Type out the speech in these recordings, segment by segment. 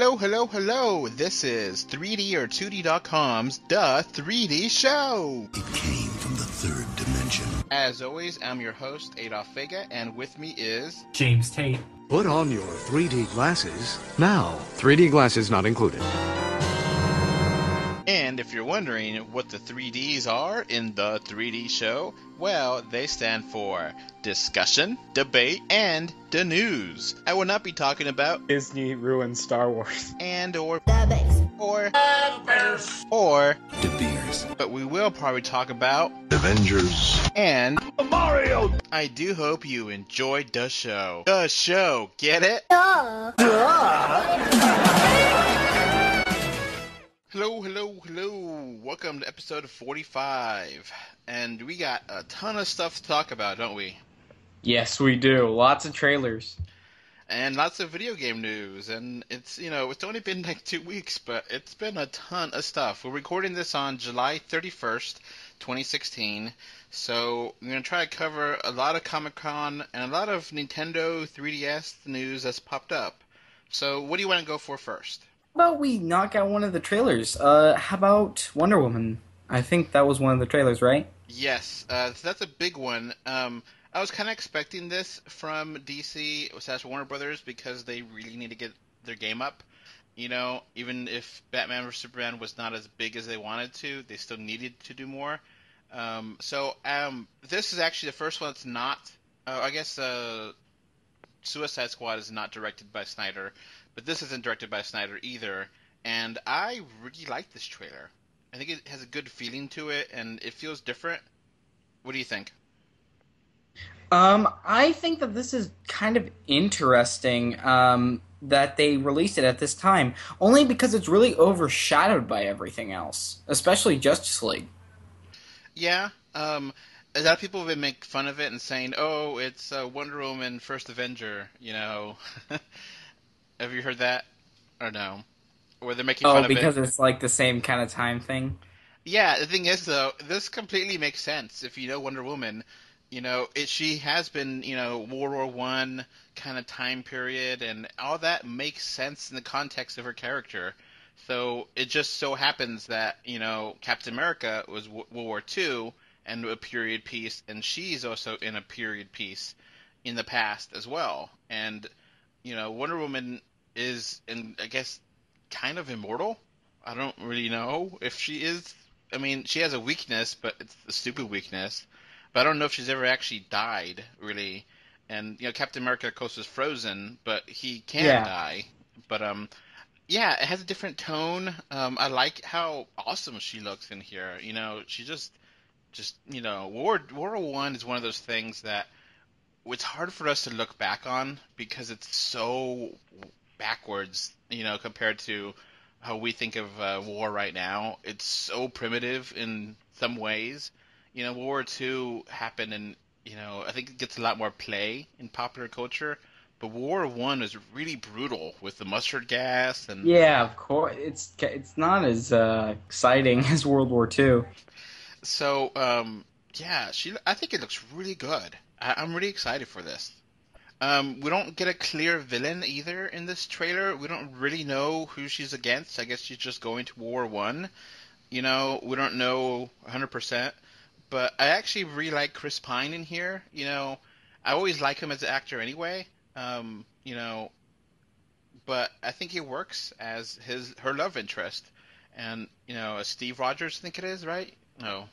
Hello, hello, hello. This is 3D or 2D.com's The 3D Show. It came from the third dimension. As always, I'm your host, Adolf Vega, and with me is... James Tate. Put on your 3D glasses now. 3D glasses not included. And if you're wondering what the 3Ds are in The 3D Show, well, they stand for discussion, debate, and the news. I will not be talking about Disney ruined Star Wars. and or The Bears. or Bears or De Beers. but we will probably talk about Avengers. and Mario! I do hope you enjoyed the show. The show, get it? Hello, hello, hello. Welcome to episode 45. And we got a ton of stuff to talk about, don't we? Yes, we do. Lots of trailers. And lots of video game news. And it's only been like 2 weeks, but it's been a ton of stuff. We're recording this on July 31st, 2016. So we're going to try to cover a lot of Comic-Con and a lot of Nintendo 3DS news that's popped up. So what do you want to go for first? How about we knock out one of the trailers? How about Wonder Woman? I think that was one of the trailers, right? Yes, so that's a big one. I was kind of expecting this from DC / Warner Brothers because they really need to get their game up. You know, even if Batman vs Superman was not as big as they wanted to, they still needed to do more. This is actually the first one that's not. Suicide Squad is not directed by Snyder, but this isn't directed by Snyder either. And I really like this trailer. I think it has a good feeling to it, and it feels different. What do you think? I think that this is kind of interesting that they released it at this time, only because it's really overshadowed by everything else, especially Justice League. Yeah, a lot of people have been making fun of it and saying, "Oh, it's Wonder Woman First Avenger." You know, have you heard that or no? Where they're making fun of it. Oh, because it's like the same kind of time thing? Yeah, the thing is, though, this completely makes sense. If you know Wonder Woman, you know, she has been, World War I kind of time period, and all that makes sense in the context of her character. So it just so happens that, Captain America was World War II and a period piece, and she's also in a period piece in the past as well. And, Wonder Woman is, I guess, kind of immortal. I don't really know if she is. I mean, she has a weakness, but it's a stupid weakness. But I don't know if she's ever actually died, really. And, Captain America, of course, is frozen, but he can die. But, yeah, it has a different tone. I like how awesome she looks in here. She just World War I is one of those things that it's hard for us to look back on because it's so backwards, compared to how we think of war right now. It's so primitive in some ways. World War II happened, and I think it gets a lot more play in popular culture. But World War I is really brutal with the mustard gas and Yeah, of course. It's not as exciting as World War II. So I think it looks really good. I'm really excited for this. We don't get a clear villain either in this trailer. We don't really know who she's against. I guess she's just going to War I. We don't know 100%. But I actually really like Chris Pine in here. I always like him as an actor anyway. But I think he works as her love interest. And, Steve Rogers, I think it is, right? No.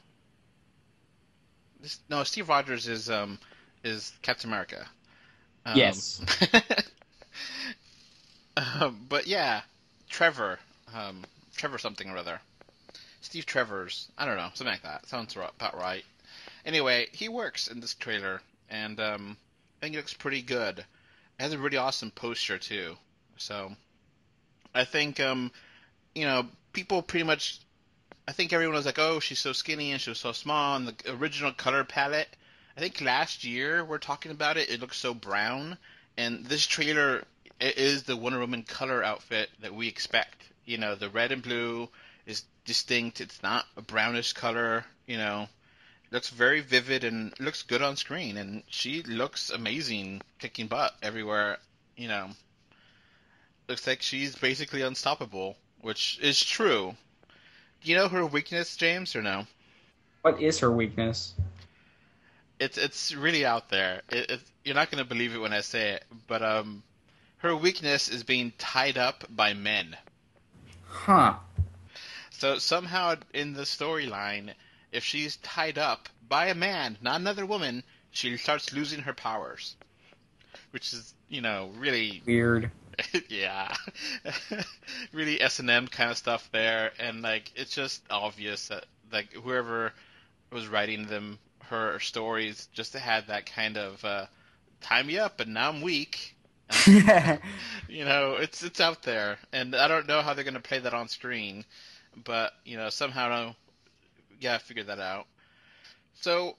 Steve Rogers is Captain America. Yes. But yeah, Trevor something or other. Steve Trevors, I don't know, something like that. Sounds about right. Anyway, he works in this trailer, and I think it looks pretty good. It has a really awesome poster too. So I think people pretty much. I think everyone was like, "Oh, she's so skinny and she was so small." And the original color palette. I think last year we're talking about it. It looks so brown, and this trailer is the Wonder Woman color outfit that we expect. The red and blue is distinct. It's not a brownish color. It looks very vivid and looks good on screen, and she looks amazing, kicking butt everywhere. Looks like she's basically unstoppable, which is true. Do you know her weakness, James, or no? What is her weakness? It's really out there. You're not gonna believe it when I say it, but her weakness is being tied up by men. Huh. So somehow in the storyline, if she's tied up by a man, not another woman, she starts losing her powers, which is, really, Weird. yeah, really S&M kind of stuff there, and like it's just obvious that like whoever was writing her stories just had that kind of tie me up, and now I'm weak. It's out there, and I don't know how they're gonna play that on screen, but somehow gotta figure that out. So,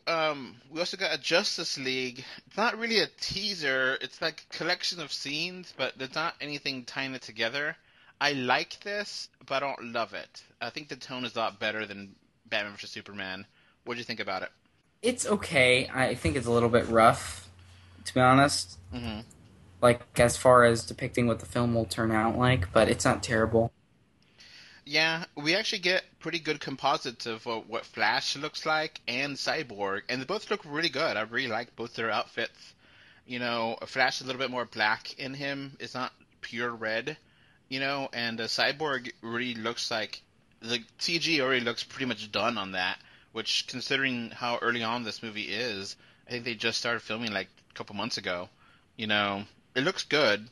we also got a Justice League. It's not really a teaser. It's like a collection of scenes, but there's not anything tying it together. I like this, but I don't love it. I think the tone is a lot better than Batman vs Superman. What do you think about it? It's okay. I think it's a little bit rough, to be honest. Hmm. Like, as far as depicting what the film will turn out like, but it's not terrible. Yeah, we actually get pretty good composites of what Flash looks like and Cyborg, and they both look really good. I really like both their outfits. Flash is a little bit more black in him. It's not pure red, and Cyborg really looks like the CG already looks pretty much done on that, which considering how early on this movie is, I think they just started filming like a couple months ago. It looks good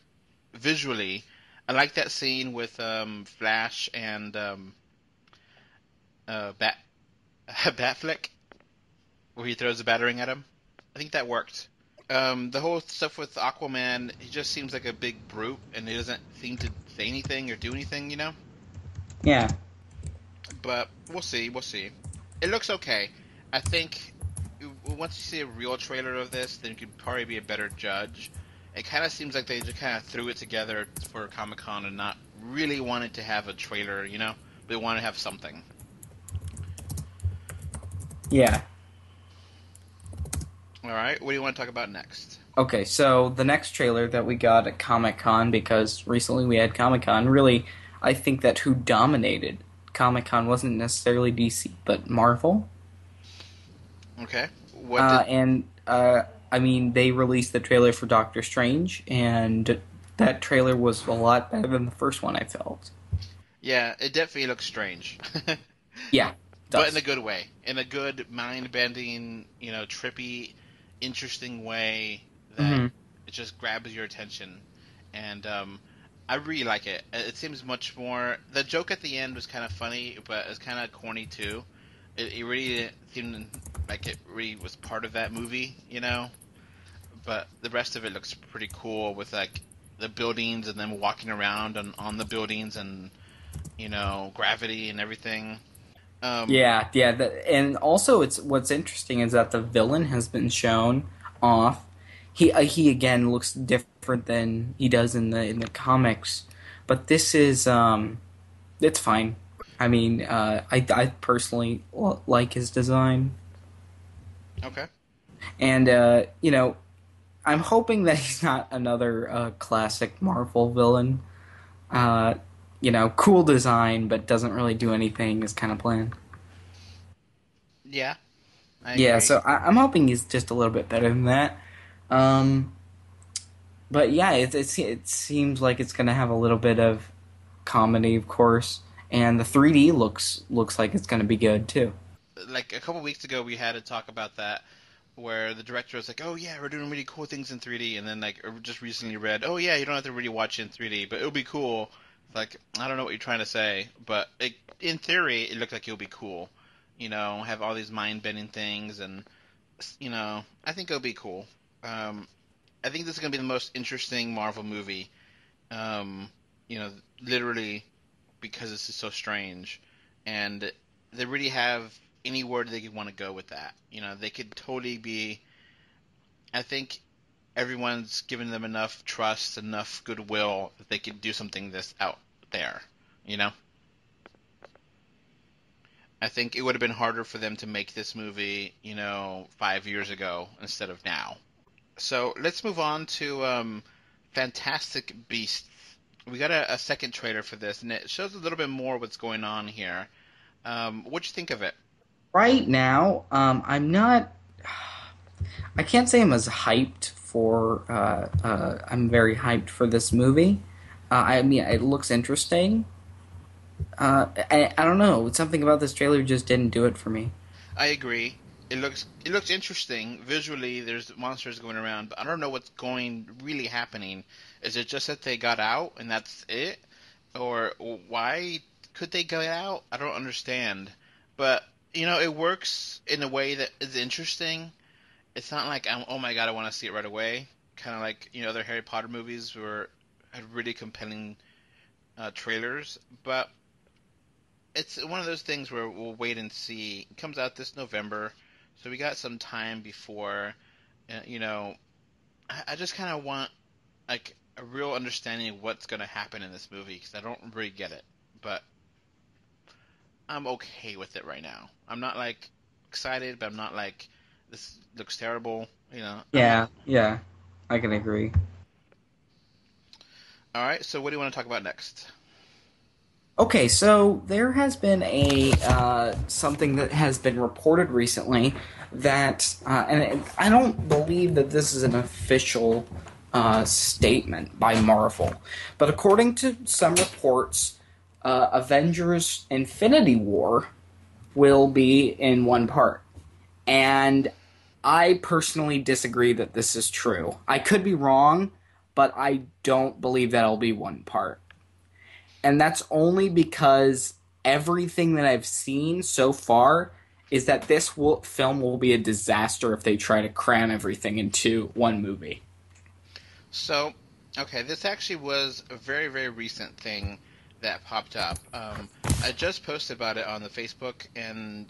visually. I like that scene with Flash and Bat Batfleck where he throws the battering at him. I think that worked. The whole stuff with Aquaman, he just seems like a big brute, and he doesn't seem to say anything or do anything. Yeah. But we'll see. We'll see. It looks okay. I think once you see a real trailer of this, then you could probably be a better judge. It kind of seems like they just kind of threw it together for Comic-Con and not really wanted to have a trailer. They want to have something. Yeah. All right, what do you want to talk about next? Okay, so the next trailer that we got at Comic-Con, because recently we had Comic-Con, really, I think that who dominated Comic-Con wasn't necessarily DC, but Marvel. Okay. They released the trailer for Doctor Strange, and that trailer was a lot better than the first one, I felt. Yeah, it definitely looks strange. Yeah, it does. But in a good way. In a good, mind-bending, trippy, interesting way that it just grabs your attention. And I really like it. It seems much more... The joke at the end was kind of funny, but it's kind of corny, too. It really seemed like it really was part of that movie, But the rest of it looks pretty cool with, like, the buildings and them walking around on the buildings and, gravity and everything. And also what's interesting is that the villain has been shown off. He again looks different than he does in the comics, but this is it's fine. I mean, I personally like his design. Okay. And I'm hoping that he's not another classic Marvel villain. Cool design, but doesn't really do anything is kind of plan. Yeah. I Yeah, agree. so I'm hoping he's just a little bit better than that. But yeah, it seems like it's going to have a little bit of comedy, of course, and the 3D looks like it's going to be good too. Like a couple weeks ago, we had to talk about that, where the director was like, "Oh yeah, we're doing really cool things in 3D," and then just recently read, "Oh yeah, you don't have to really watch it in 3D, but it'll be cool." Like, I don't know what you're trying to say, but in theory, it looked like it'll be cool. Have all these mind-bending things, and I think it'll be cool. I think this is gonna be the most interesting Marvel movie. Um, literally because this is so strange, and they really have anywhere they could want to go with that. They could totally be. I think everyone's given them enough trust, enough goodwill that they could do something this out there. I think it would have been harder for them to make this movie, 5 years ago instead of now. So let's move on to Fantastic Beasts we got a second trailer for this, and it shows a little bit more what's going on here. What'd you think of it? Right now, I'm not. I can't say I'm as hyped for. I'm very hyped for this movie. I mean, it looks interesting. I don't know. Something about this trailer just didn't do it for me. I agree. It looks interesting visually. There's monsters going around, but I don't know what's going really happening. Is it just that they got out and that's it, or why could they get out? I don't understand. But it works in a way that is interesting. It's not like oh my god, I want to see it right away. Kind of like other Harry Potter movies were had really compelling trailers, but it's one of those things where we'll wait and see. It comes out this November, so we got some time before. You know, I just kind of want like a real understanding of what's going to happen in this movie because I don't really get it. But I'm okay with it right now. I'm not like excited, but I'm not like this looks terrible. Yeah, yeah, I can agree. All right. So what do you want to talk about next? Okay, so there has been a something that has been reported recently that, and I don't believe that this is an official statement by Marvel, but according to some reports, Avengers: Infinity War will be in one part, and I personally disagree that this is true. I could be wrong, but I don't believe that'll be one part. And that's only because everything that I've seen so far is that this film will be a disaster if they try to cram everything into one movie. So, okay, this actually was a very, very recent thing that popped up. I just posted about it on the Facebook, and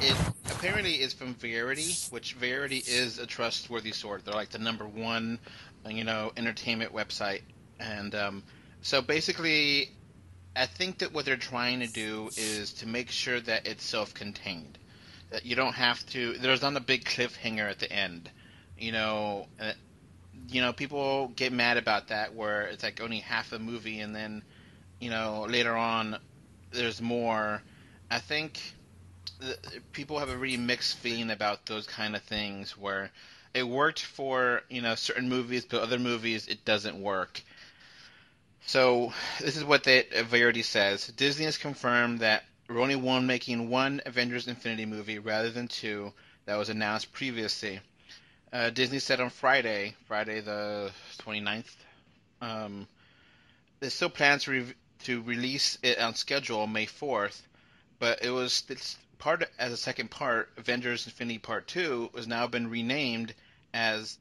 it apparently is from Variety, which Variety is a trustworthy source. They're like the number one, entertainment website, and so basically, I think that what they're trying to do is to make sure that it's self-contained. That you don't have to. There's not a big cliffhanger at the end. You know, uh, people get mad about that, where it's like only half a movie, and then later on there's more. I think people have a really mixed feeling about those kind of things, where it worked for certain movies, but other movies it doesn't work. So this is what Verity says. Disney has confirmed that we're only making one Avengers Infinity movie rather than two that was announced previously. Disney said on Friday the 29th, they still plan to release it on schedule on May 4th, but it's part as a second part. Avengers Infinity Part 2 has now been renamed as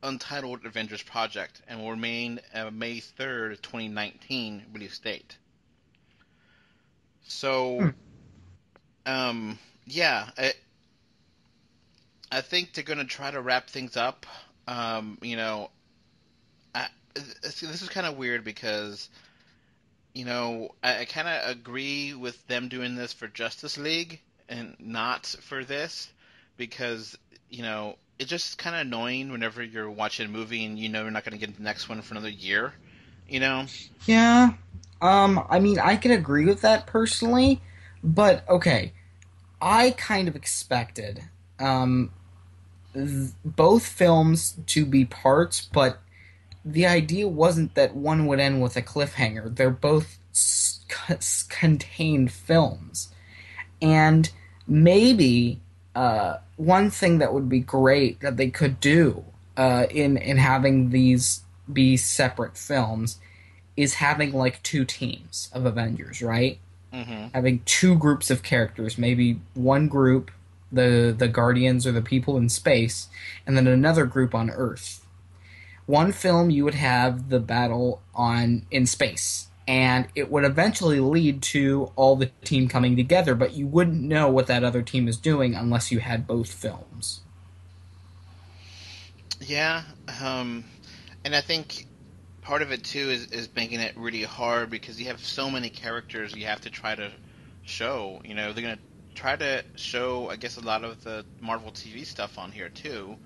Untitled Avengers Project and will remain May 3rd, 2019 release date. So, Hmm. yeah, I think they're going to try to wrap things up. This is kind of weird because, I kind of agree with them doing this for Justice League and not for this because, it's just kind of annoying whenever you're watching a movie and you're not going to get the next one for another year, you know? Yeah. I mean, I can agree with that personally, but okay. I kind of expected both films to be parts, but the idea wasn't that one would end with a cliffhanger. They're both contained films. And maybe one thing that would be great that they could do in having these be separate films is having like two teams of Avengers, right? Mm-hmm. Having two groups of characters, maybe one group, the Guardians or the people in space, and then another group on Earth. One film you would have the battle in space, and it would eventually lead to all the team coming together, but you wouldn't know what that other team is doing unless you had both films. Yeah, and I think part of it too is making it really hard because you have so many characters you have to try to show. They're gonna try to show, I guess, a lot of the Marvel TV stuff on here too,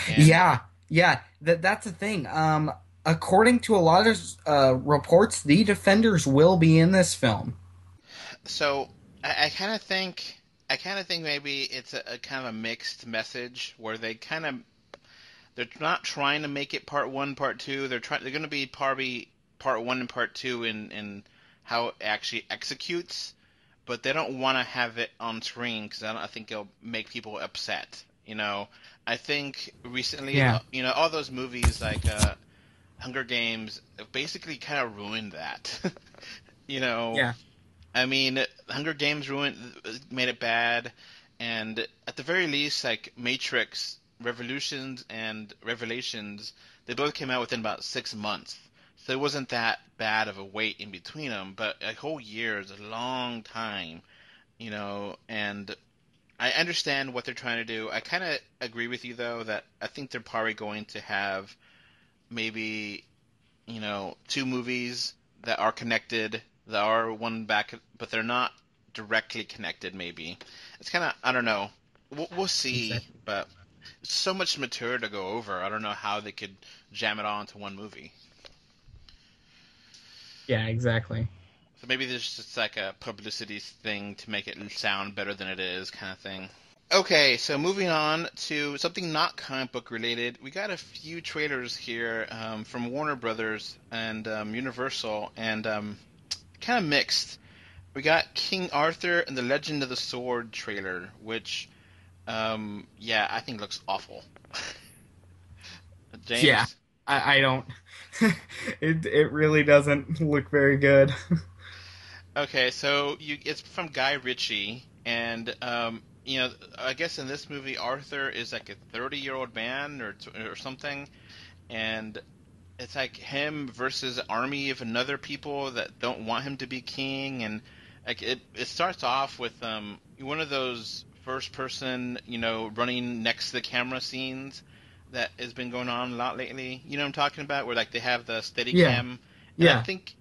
and Yeah, yeah, that's the thing. according to a lot of reports, the Defenders will be in this film. So I kind of think maybe it's a kind of a mixed message where they're not trying to make it part one, part two. They're going to be probably part one and part two in how it actually executes, but they don't want to have it on screen because I think it'll make people upset. I think recently, Yeah. all those movies like Hunger Games basically kind of ruined that. you know, Yeah. I mean, Hunger Games made it bad, and at the very least, like Matrix Revolutions and Revelations, they both came out within about 6 months. So it wasn't that bad of a wait in between them, but a whole year is a long time, and I understand what they're trying to do. I kind of agree with you, though, that I think they're probably going to have maybe, two movies that are connected, that are one back, but they're not directly connected, maybe. It's kind of, I don't know. We'll see, Exactly. but so much material to go over. I don't know how they could jam it all into one movie. Yeah, exactly. So maybe there's just like a publicity thing to make it sound better than it is, kind of thing. Okay, so moving on to something not comic book related, we got a few trailers here from Warner Brothers and Universal, and kind of mixed. We got King Arthur and the Legend of the Sword trailer, which, yeah, I think looks awful. Yeah, James? I don't. It really doesn't look very good. Okay, so it's from Guy Ritchie, and I guess in this movie Arthur is like a 30-year-old man or something, and it's like him versus an army of another people that don't want him to be king, and like it starts off with one of those first person running next to the camera scenes that has been going on a lot lately. You know what I'm talking about, where like they have the steady Yeah, cam, and I yeah, think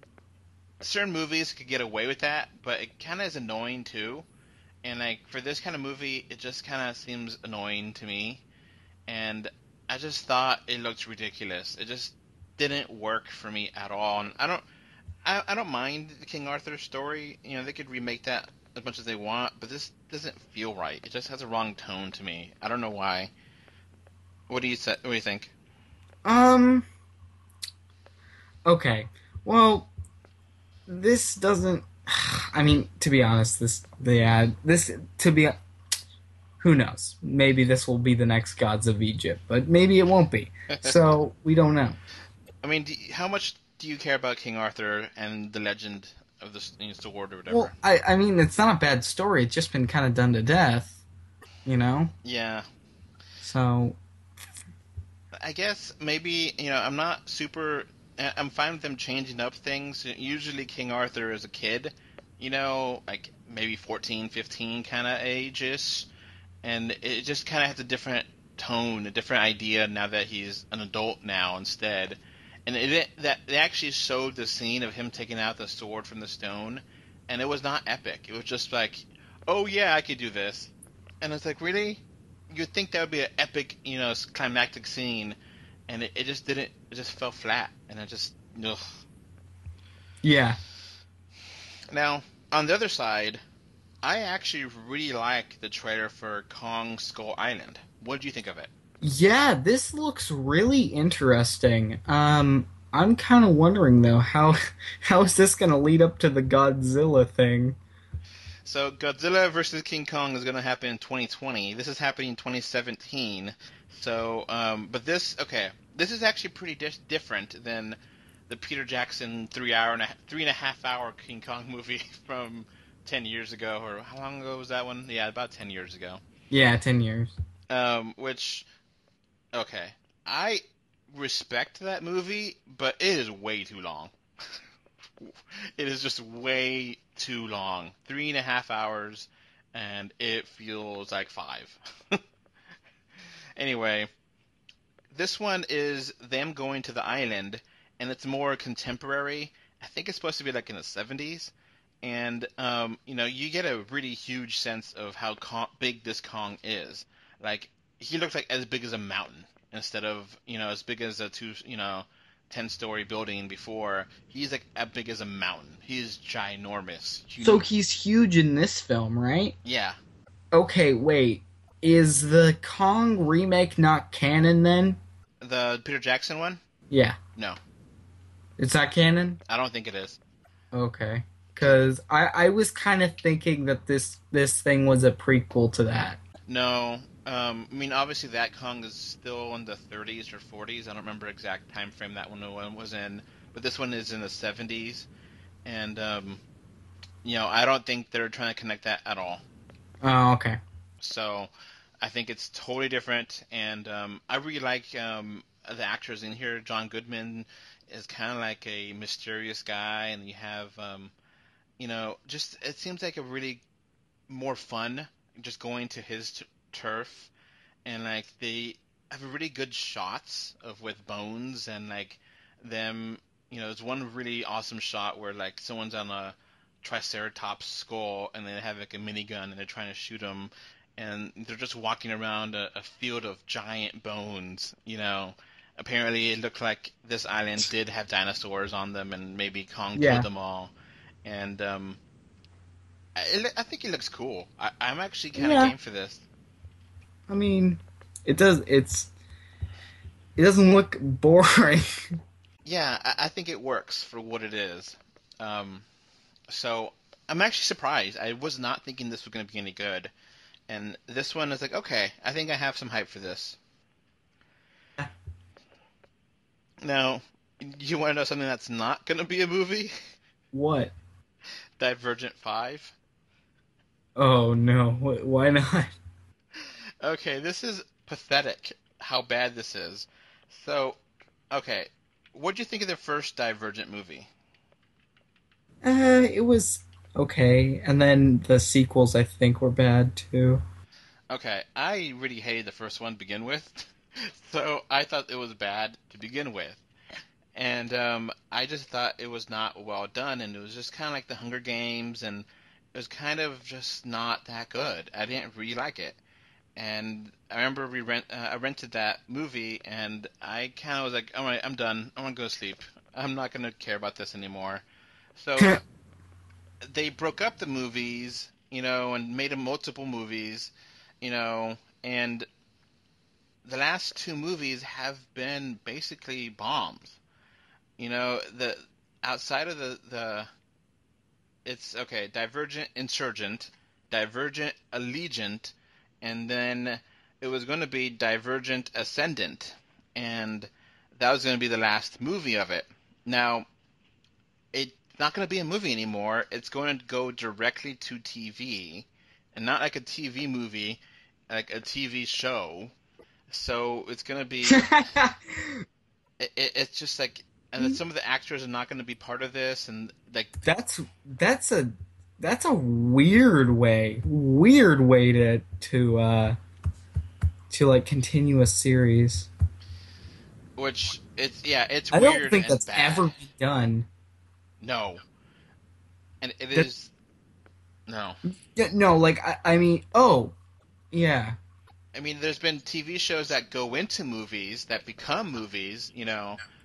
certain movies could get away with that, but it kind of is annoying too. And like for this kind of movie, it just kind of seems annoying to me. And I just thought it looked ridiculous. It just didn't work for me at all. And I don't mind the King Arthur story. They could remake that as much as they want, but this doesn't feel right. It just has a wrong tone to me. I don't know why. What do you think? Um. Okay. Well, this doesn't. I mean, to be honest, this to be. Who knows? Maybe this will be the next gods of Egypt, but maybe it won't be. So we don't know. I mean, how much do you care about King Arthur and the legend of the sword or Well, whatever? I mean, it's not a bad story. It's just been kind of done to death, you know. Yeah, So I guess maybe I'm not super. I'm fine with them changing up things. Usually, King Arthur is a kid, like maybe 14, 15 kind of ages, and it just kind of has a different tone, a different idea now that he's an adult now instead. And that they actually showed the scene of him taking out the sword from the stone, and it was not epic. It was just like, oh yeah, I could do this, and it's like, really? You'd think that would be an epic, climactic scene, and it just didn't. It just fell flat, and it just ugh. yeah, Now, on the other side, I actually really like the trailer for Kong Skull Island. What do you think of it? yeah, this looks really interesting. I'm kind of wondering though how is this going to lead up to the Godzilla thing? So, Godzilla versus King Kong is going to happen in 2020. This is happening in 2017. So, but this is actually pretty different than the Peter Jackson 3.5 hour King Kong movie from 10 years ago, or how long ago was that one? Yeah, about 10 years ago. Yeah, 10 years. Which, okay, I respect that movie, but it is way too long. It is just way too long. 3.5 hours, and it feels like 5. Anyway, this one is them going to the island, and it's more contemporary. I think it's supposed to be like in the 70s. And, you get a really huge sense of how big this Kong is. Like, he looks like as big as a mountain instead of, as big as 10-story building before. He's like as big as a mountain. He is ginormous. So he's huge in this film, right? Yeah. Okay, wait. Is the Kong remake not canon then? The Peter Jackson one? Yeah. No. It's not canon? I don't think it is. Okay. Because I was kind of thinking that this thing was a prequel to that. No. I mean, obviously that Kong is still in the 30s or 40s. I don't remember exact time frame that one was in, but this one is in the 70s, and I don't think they're trying to connect that at all. Oh, okay. So, I think it's totally different, and I really like the actors in here. John Goodman is kind of like a mysterious guy, and you have just it seems like a really more fun just going to his turf, and like they have really good shots of with Bones and like them. There's one really awesome shot where like someone's on a triceratops skull and they have like a minigun and they're trying to shoot him, and they're just walking around a field of giant bones. Apparently it looked like this island did have dinosaurs on them, and maybe Kong killed them all, and I think it looks cool. I'm actually kind of game for this. I mean, it doesn't look boring. Yeah, I think it works for what it is. So I'm actually surprised. I was not thinking this was going to be any good, and this one is like, okay, I think I have some hype for this. Now, you want to know something that's not going to be a movie? What? Divergent 5. Oh no! Why not? Okay, this is pathetic how bad this is. So, okay, what do you think of the first Divergent movie? It was okay, and then the sequels I think were bad too. Okay, I really hated the first one to begin with, so I thought it was bad to begin with. And I just thought it was not well done, and it was just kind of like the Hunger Games, and it was kind of just not that good. I didn't really like it. And I remember I rented that movie, and I kind of was like, all right, I'm done. I want to go to sleep. I'm not going to care about this anymore. So they broke up the movies, and made them multiple movies, and the last two movies have been basically bombs. The outside of the it's okay, Divergent Insurgent, Divergent Allegiant, and then it was going to be Divergent Ascendant, and that was going to be the last movie of it. Now, it's not going to be a movie anymore. It's going to go directly to TV, and not like a TV movie, like a TV show. So it's going to be it's just like, and then some of the actors are not going to be part of this, and like that's a weird way to like continue a series. which it's I weird. don't think and that's bad. ever been done. No, and it is no. Yeah, no, like I mean, oh, yeah. I mean, there's been TV shows that go into movies that become movies.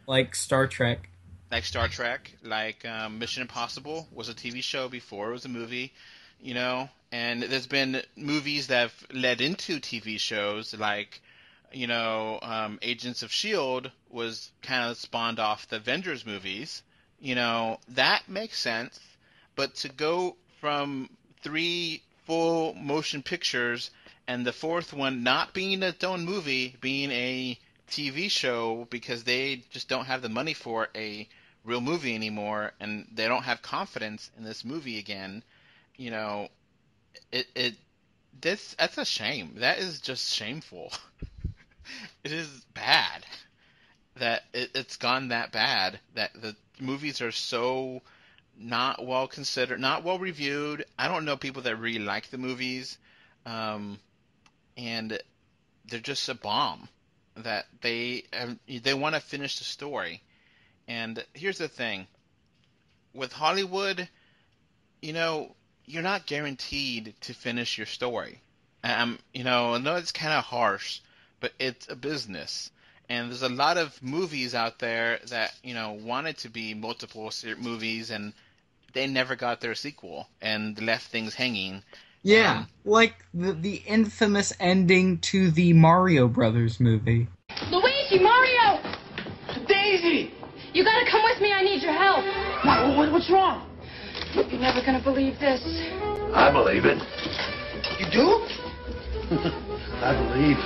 Like Star Trek. Like Star Trek, like Mission Impossible was a TV show before it was a movie, and there's been movies that have led into TV shows, like, Agents of S.H.I.E.L.D. was kind of spawned off the Avengers movies, that makes sense, but to go from 3 full motion pictures and the fourth one not being its own movie, being a TV show because they just don't have the money for a real movie anymore, and they don't have confidence in this movie again. That's a shame. That is just shameful. It is bad that it's gone that bad, that the movies are so not well considered, not well reviewed. I don't know people that really like the movies, and they're just a bomb. That they want to finish the story. And here's the thing. With Hollywood, you're not guaranteed to finish your story. I know it's kind of harsh, but it's a business. And there's a lot of movies out there that, wanted to be multiple movies, and they never got their sequel and left things hanging. Yeah, And like the infamous ending to the Mario Brothers movie. Luigi, Mario! Daisy! You gotta come with me, I need your help. What's wrong? You're never gonna believe this. I believe it. You do? I believe.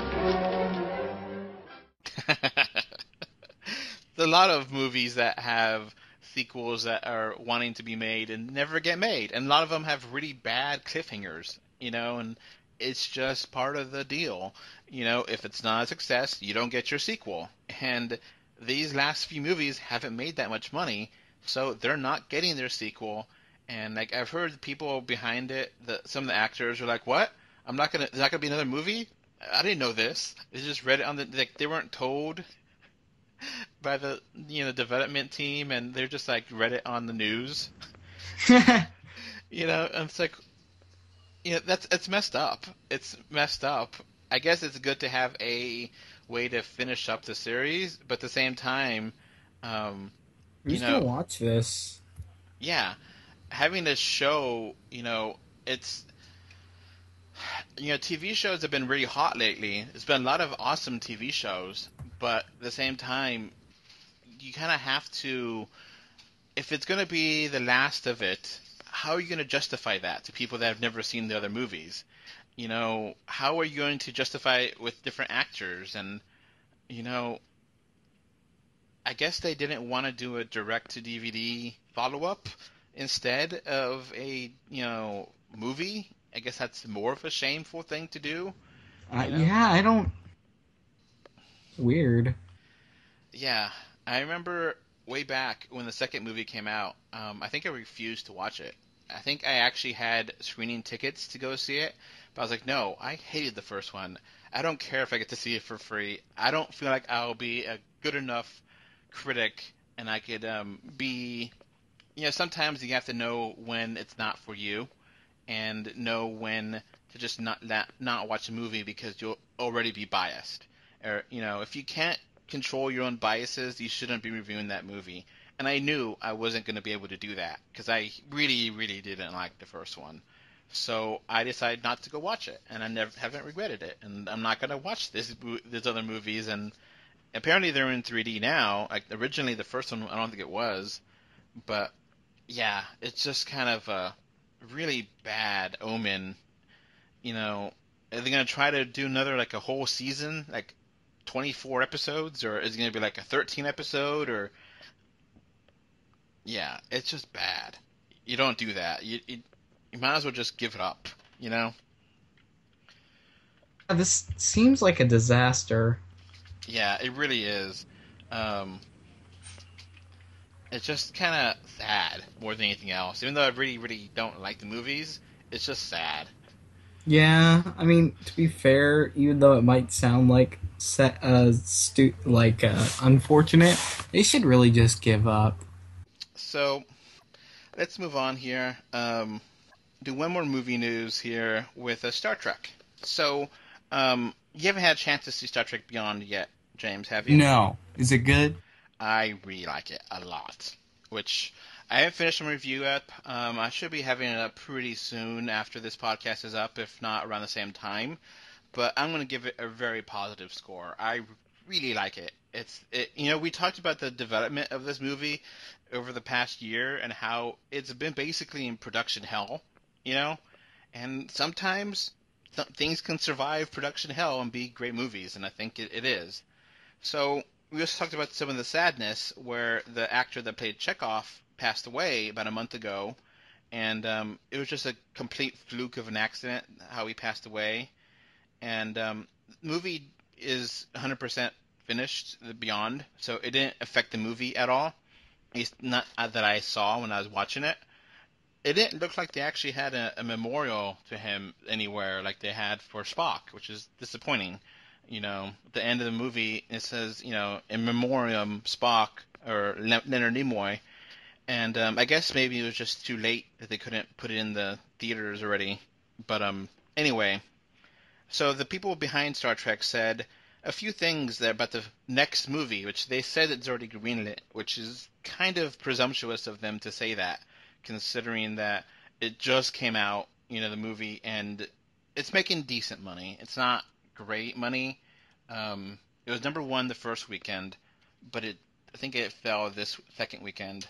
There's a lot of movies that have sequels that are wanting to be made and never get made, and a lot of them have really bad cliffhangers, and it's just part of the deal. If it's not a success, you don't get your sequel. And these last few movies haven't made that much money, so they're not getting their sequel. And like I've heard people behind it, some of the actors are like, "What? There's not gonna be another movie? I didn't know this." They just read it on they weren't told by the development team, and they're just like read it on the news. And it's like, it's messed up. It's messed up. I guess it's good to have a way to finish up the series, but at the same time, Who's gonna watch this? Yeah, having a show, it's TV shows have been really hot lately. There's been a lot of awesome TV shows, but at the same time, you kind of have to, if it's going to be the last of it, how are you going to justify that to people that have never seen the other movies? How are you going to justify it with different actors? And, I guess they didn't want to do a direct-to-DVD follow-up instead of a, movie. I guess that's more of a shameful thing to do. Yeah, I don't... Weird. Yeah, I remember way back when the second movie came out, I think I refused to watch it. I think I actually had screening tickets to go see it, but I was like, no, I hated the first one. I don't care if I get to see it for free. I don't feel like I'll be a good enough critic, and I could be... sometimes you have to know when it's not for you, and know when to just not watch a movie because you'll already be biased. Or, if you can't control your own biases, you shouldn't be reviewing that movie. And I knew I wasn't going to be able to do that because I really, really didn't like the first one. So I decided not to go watch it, and I haven't regretted it. And I'm not going to watch these other movies. And apparently they're in 3D now. Like originally, the first one, I don't think it was. But yeah, it's just kind of a really bad omen. Are they going to try to do another like a whole season, like 24 episodes, or is it going to be like a 13 episode, or... Yeah, it's just bad. You don't do that. You might as well just give it up, This seems like a disaster. Yeah, it really is. It's just kind of sad more than anything else. Even though I really, really don't like the movies, it's just sad. Yeah, I mean, to be fair, even though it might sound like unfortunate, they should really just give up. So, let's move on here. Do one more movie news here with Star Trek. So, you haven't had a chance to see Star Trek Beyond yet, James, have you? No. Is it good? I really like it a lot, which I haven't finished my review up. I should be having it up pretty soon after this podcast is up, if not around the same time. But I'm going to give it a very positive score. I really like it. We talked about the development of this movie over the past year and how it's been basically in production hell, and sometimes things can survive production hell and be great movies, and I think it is. So we also talked about some of the sadness where the actor that played Chekhov passed away about a month ago, and it was just a complete fluke of an accident how he passed away. And the movie is 100% finished, Beyond, so it didn't affect the movie at all. At least not that I saw when I was watching it. It didn't look like they actually had a memorial to him anywhere like they had for Spock, which is disappointing. At the end of the movie, it says, in memoriam Spock, or Leonard Nimoy. And I guess maybe it was just too late that they couldn't put it in the theaters already. But anyway, so the people behind Star Trek said, a few things there about the next movie, which they said it's already greenlit, which is kind of presumptuous of them to say that, considering that it just came out, the movie, and it's making decent money. It's not great money. It was number one the first weekend, but I think it fell this second weekend.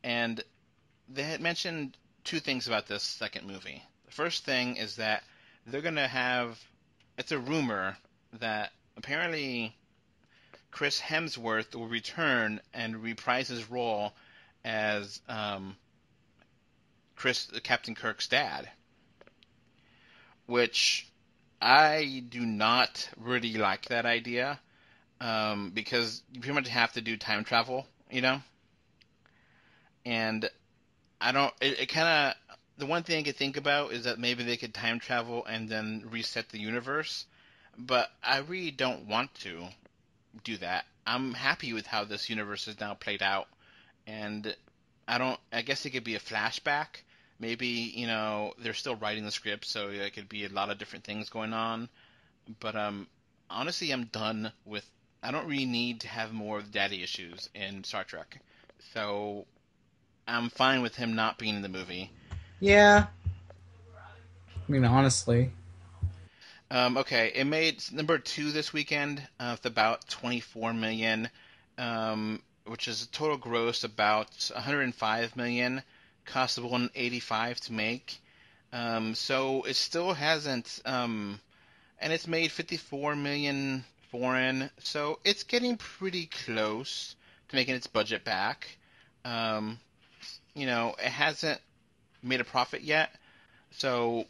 And they had mentioned two things about this second movie. The first thing is that they're going to have, it's a rumor that apparently Chris Hemsworth will return and reprise his role as Captain Kirk's dad, which I do not really like that idea, because you pretty much have to do time travel, and I don't, it kind of, the one thing I could think about is that maybe they could time travel and then reset the universe, but I really don't want to do that. I'm happy with how this universe is now played out, and I guess it could be a flashback. Maybe, they're still writing the script, so there could be a lot of different things going on, but honestly, I'm done with, I don't really need to have more daddy issues in Star Trek, so I'm fine with him not being in the movie. Yeah. I mean, honestly. Okay, it made number 2 this weekend with about $24 million, which is a total gross about $105 million, cost of $185 to make. So it still hasn't, and it's made $54 million foreign, so it's getting pretty close to making its budget back. It hasn't made a profit yet, so,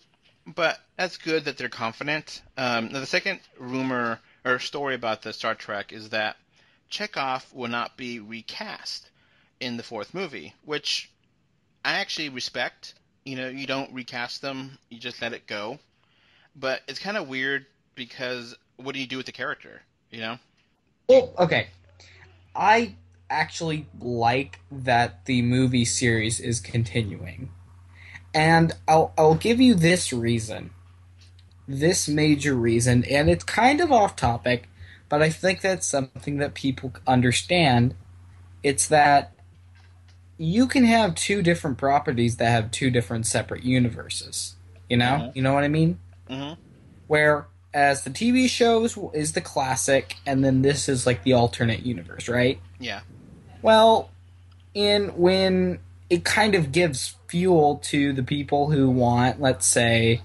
but that's good that they're confident. Now the second rumor or story about the Star Trek is that Chekhov will not be recast in the fourth movie, which I actually respect. You don't recast them, you just let it go. But it's kind of weird because what do you do with the character, Well, okay. I actually like that the movie series is continuing. And I'll give you this reason. This major reason, and it's kind of off topic, but I think that's something that people understand. It's that you can have two different properties that have two different separate universes. Mm-hmm. You know what I mean? Mm-hmm. Whereas the TV shows is the classic, and then this is like the alternate universe, right? Yeah. Well, when it kind of gives fuel to the people who want, let's say,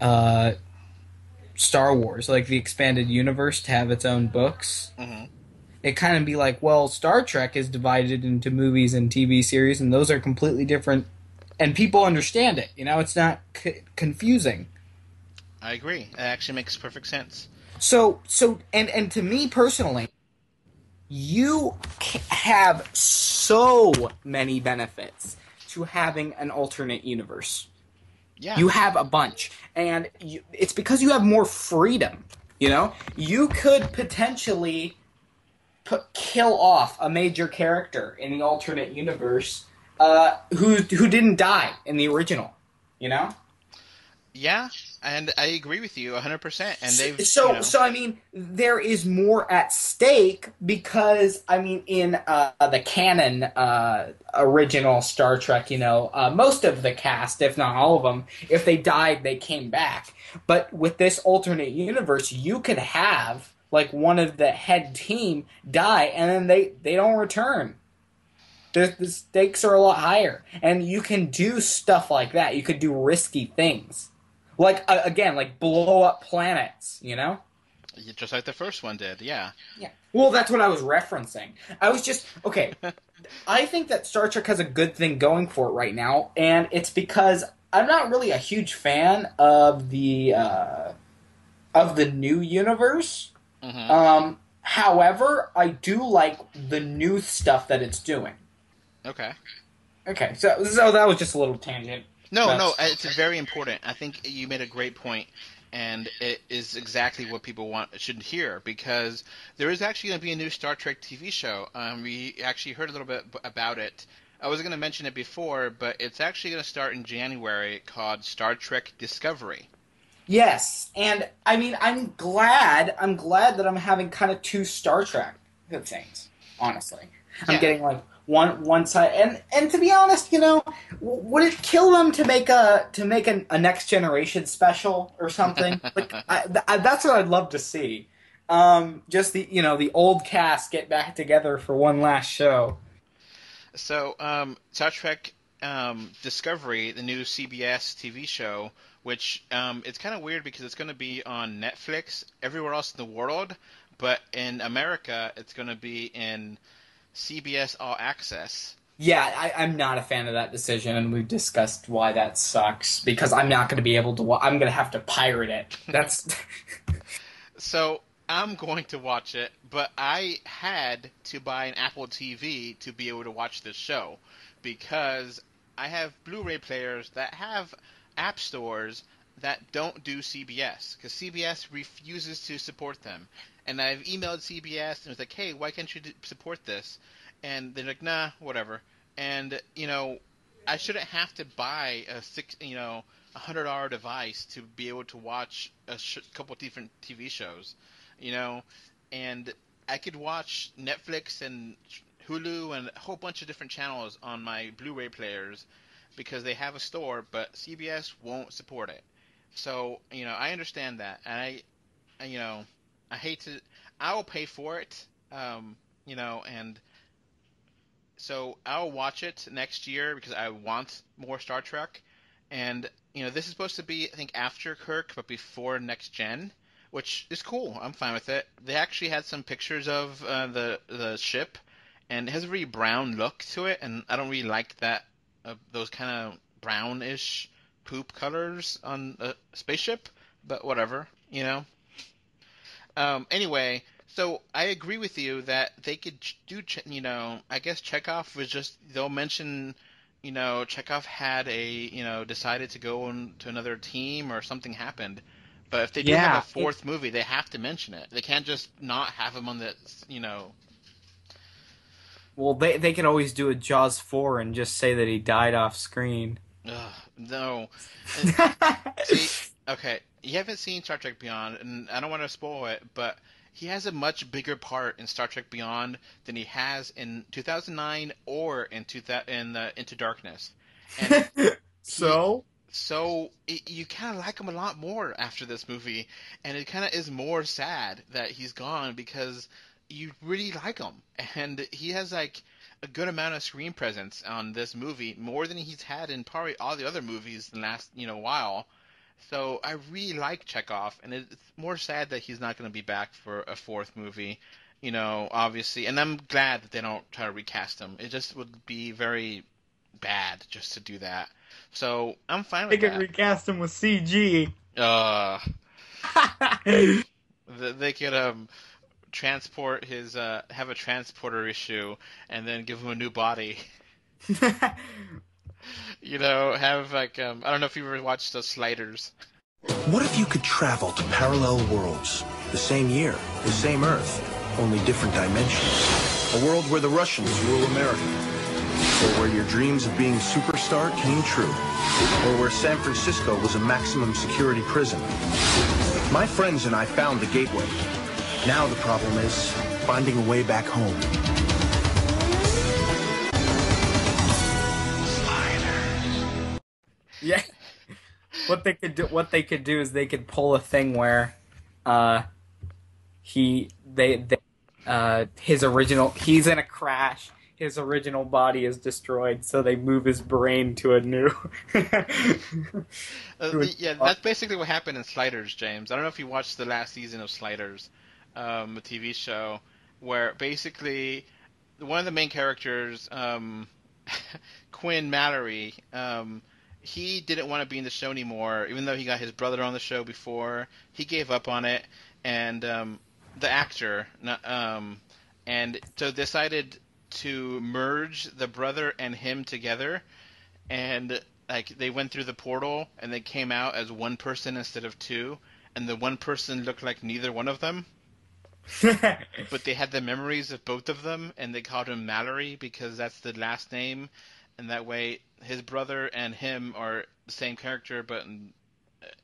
Star Wars, like the expanded universe, to have its own books. Mm-hmm. It kind of be like, well, Star Trek is divided into movies and TV series, and those are completely different, and people understand it. It's not confusing. I agree. It actually makes perfect sense. So, and to me personally, you have so many benefits to having an alternate universe. Yeah. You have a bunch, and it's because you have more freedom. You could potentially kill off a major character in the alternate universe who didn't die in the original. Yeah, and I agree with you 100%. And they've So I mean, there is more at stake because I mean, in the canon original Star Trek, most of the cast, if not all of them, if they died, they came back. But with this alternate universe, you could have like one of the head team die, and then they don't return. The stakes are a lot higher, and you can do stuff like that. You could do risky things. Like, again, like blow up planets, Just like the first one did, yeah. Yeah. Well, that's what I was referencing. I was just, okay, I think that Star Trek has a good thing going for it right now, and it's because I'm not really a huge fan of the new universe. Mm-hmm. However, I do like the new stuff that it's doing. Okay. Okay, so that was just a little tangent. No, it's very important. I think you made a great point, and it is exactly what people should hear, because there is actually going to be a new Star Trek TV show. We actually heard a little bit about it. I was going to mention it before, but it's actually going to start in January, called Star Trek Discovery. Yes, and I mean, I'm glad that I'm having kind of two Star Trek things. Honestly, I'm Yeah. getting like one side, and to be honest, would it kill them to make a Next Generation special or something? Like, that's what I'd love to see. Just the old cast get back together for one last show. So, Star Trek Discovery, the new CBS TV show, which it's kind of weird because it's going to be on Netflix everywhere else in the world, but in America it's going to be in CBS All Access. Yeah, I'm not a fan of that decision, and we've discussed why that sucks, because I'm not going to be able to I'm going to have to pirate it. That's... So I'm going to watch it, but I had to buy an Apple TV to be able to watch this show because I have Blu-ray players that have app stores that don't do CBS because CBS refuses to support them. And I've emailed CBS and it's like, hey, why can't you support this? And they're like, nah, whatever. And, I shouldn't have to buy $100 device to be able to watch a couple different TV shows, and I could watch Netflix and Hulu and a whole bunch of different channels on my Blu-ray players because they have a store, but CBS won't support it. So, I understand that, and I hate to. I will pay for it, and so I'll watch it next year because I want more Star Trek. And, this is supposed to be, I think, after Kirk, but before Next Gen, which is cool. I'm fine with it. They actually had some pictures of the ship, and it has a really brown look to it, and I don't really like that, those kind of brownish poop colors on a spaceship, but whatever, Anyway, so I agree with you that they could do, I guess Chekhov was just, they'll mention, Chekhov had decided to go on to another team or something happened. But if they do have a fourth movie, they have to mention it. They can't just not have him on the, Well, they could always do a Jaws 4 and just say that he died off screen. Ugh, no. See, okay, you haven't seen Star Trek Beyond, and I don't want to spoil it, but he has a much bigger part in Star Trek Beyond than he has in 2009 or in Into Darkness. And So you kind of like him a lot more after this movie, and it kind of is more sad that he's gone because you really like him, and he has like a good amount of screen presence on this movie, more than he's had in probably all the other movies in the last while. So I really like Chekhov, and it's more sad that he's not going to be back for a fourth movie, obviously. And I'm glad that they don't try to recast him. It just would be very bad just to do that. So I'm fine with that. They could recast him with CG. They could transport his have a transporter issue and then give him a new body. Have like I don't know if you ever watched the Sliders. What if you could travel to parallel worlds, the same year, the same Earth, only different dimensions? A world where the Russians rule America, or where your dreams of being a superstar came true, or where San Francisco was a maximum security prison. My friends and I found the gateway. Now the problem is finding a way back home. Yeah. What they could do is they could pull a thing where he's in a crash, his original body is destroyed, so they move his brain to a new yeah, that's basically what happened in Sliders, James. I don't know if you watched the last season of Sliders, a TV show, where basically one of the main characters, Quinn Mallory, he didn't want to be in the show anymore, even though he got his brother on the show before. He gave up on it, and the actor, and so decided to merge the brother and him together, and like they went through the portal and they came out as one person instead of two, and the one person looked like neither one of them. But they had the memories of both of them, and they called him Mallory because that's the last name, and that way his brother and him are the same character. But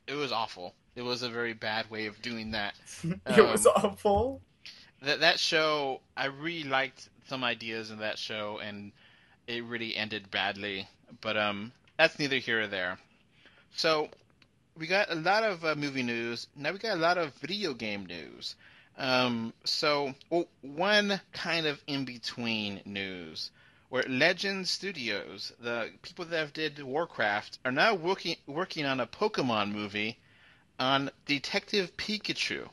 it was awful. It was a very bad way of doing that. It was awful. That show, I really liked some ideas in that show, and it really ended badly. But that's neither here or there. So we got a lot of movie news. Now we got a lot of video game news. One kind of in-between news, where Legend Studios, the people that did Warcraft, are now working on a Pokemon movie on Detective Pikachu.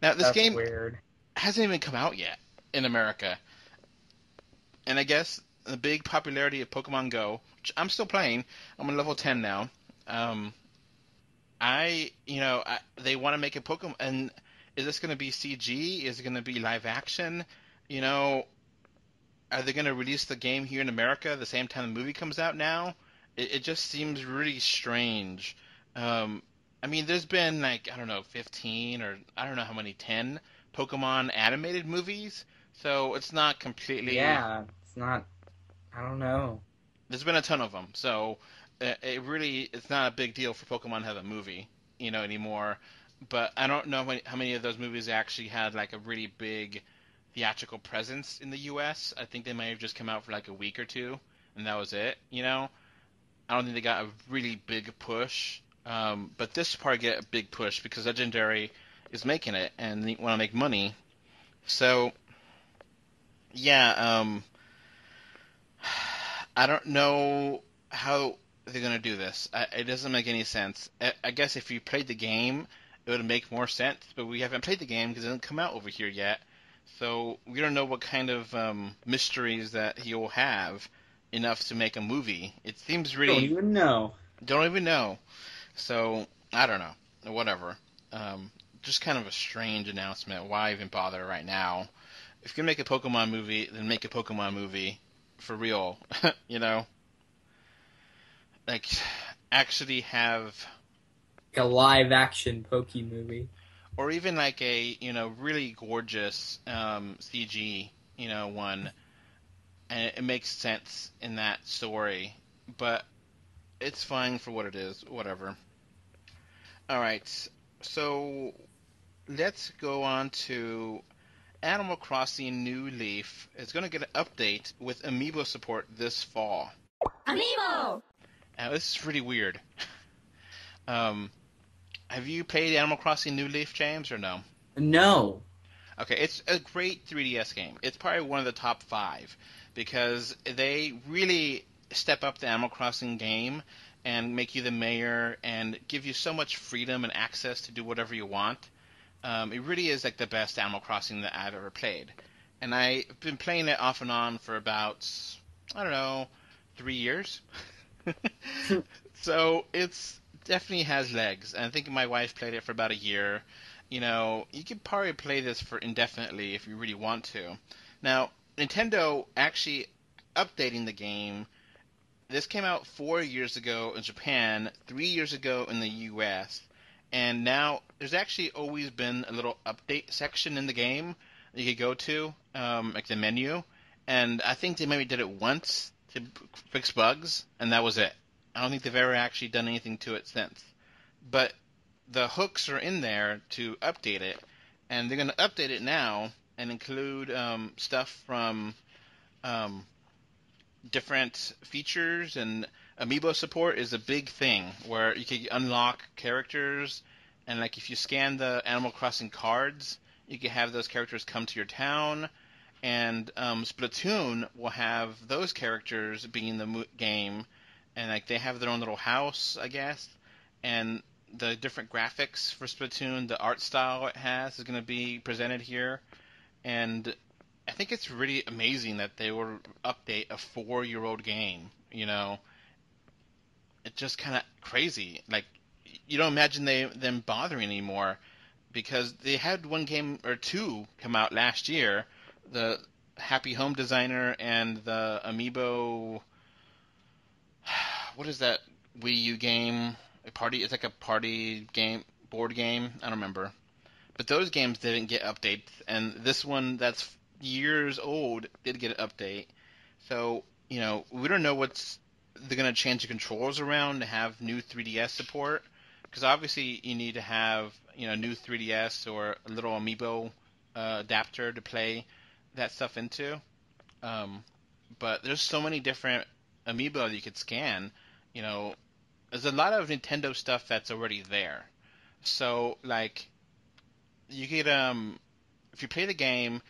Now, this That's game weird. hasn't even come out yet in America. And I guess the big popularity of Pokemon Go, which I'm still playing, I'm on level 10 now. They want to make a Pokemon, and is this going to be CG? Is it going to be live action? Are they going to release the game here in America the same time the movie comes out now? It just seems really strange. There's been 15 or I don't know how many, 10 Pokemon animated movies, so it's not completely... Yeah, it's not... I don't know. There's been a ton of them, so it's not a big deal for Pokemon to have a movie, anymore. But I don't know how many of those movies actually had a really big theatrical presence in the U.S. I think they might have just come out for a week or two, and that was it. I don't think they got a really big push. But this part get a big push because Legendary is making it and they want to make money. So, yeah, I don't know how they're going to do this. It doesn't make any sense. I guess if you played the game, it would make more sense, but we haven't played the game because it doesn't come out over here yet. So we don't know what kind of mysteries that he'll have enough to make a movie. It seems really... Don't even know. Don't even know. So, I don't know. Whatever. Just kind of a strange announcement. Why even bother right now? If you're going to make a Pokemon movie, then make a Pokemon movie for real. Actually have... A live-action Poke movie. Or even a, really gorgeous CG, one. And it makes sense in that story. But it's fine for what it is. Whatever. Alright. So, let's go on to Animal Crossing New Leaf. It's going to get an update with Amiibo support this fall. Amiibo! Now, this is really weird. Have you played Animal Crossing New Leaf, James, or no? No. Okay, it's a great 3DS game. It's probably one of the top 5 because they really step up the Animal Crossing game and make you the mayor and give you so much freedom and access to do whatever you want. It really is the best Animal Crossing that I've ever played. And I've been playing it off and on for about, 3 years. So it's definitely has legs. And I think my wife played it for about a year. You could probably play this for indefinitely if you really want to. Now, Nintendo actually updating the game. This came out 4 years ago in Japan, 3 years ago in the US, and now there's actually always been a little update section in the game that you could go to, the menu, and I think they maybe did it once to fix bugs, and that was it. I don't think they've ever actually done anything to it since. But the hooks are in there to update it, and they're going to update it now and include stuff from different features, and Amiibo support is a big thing where you can unlock characters, and if you scan the Animal Crossing cards, you can have those characters come to your town, and Splatoon will have those characters be in the game, and they have their own little house, I guess, and the different graphics for Splatoon, the art style it has is going to be presented here, and I think it's really amazing that they will update a 4-year-old game, It's just kind of crazy. You don't imagine them bothering anymore, because they had one game or two come out last year, the Happy Home Designer and the Amiibo... What is that Wii U game? It's like a party game, board game? I don't remember. But those games didn't get updates, and this one that's years old did get an update. So, we don't know they're going to change the controls around to have new 3DS support, because obviously you need to have new 3DS or a little Amiibo adapter to play that stuff into. But there's so many different Amiibo that you could scan. There's a lot of Nintendo stuff that's already there. So like you could if you play the game,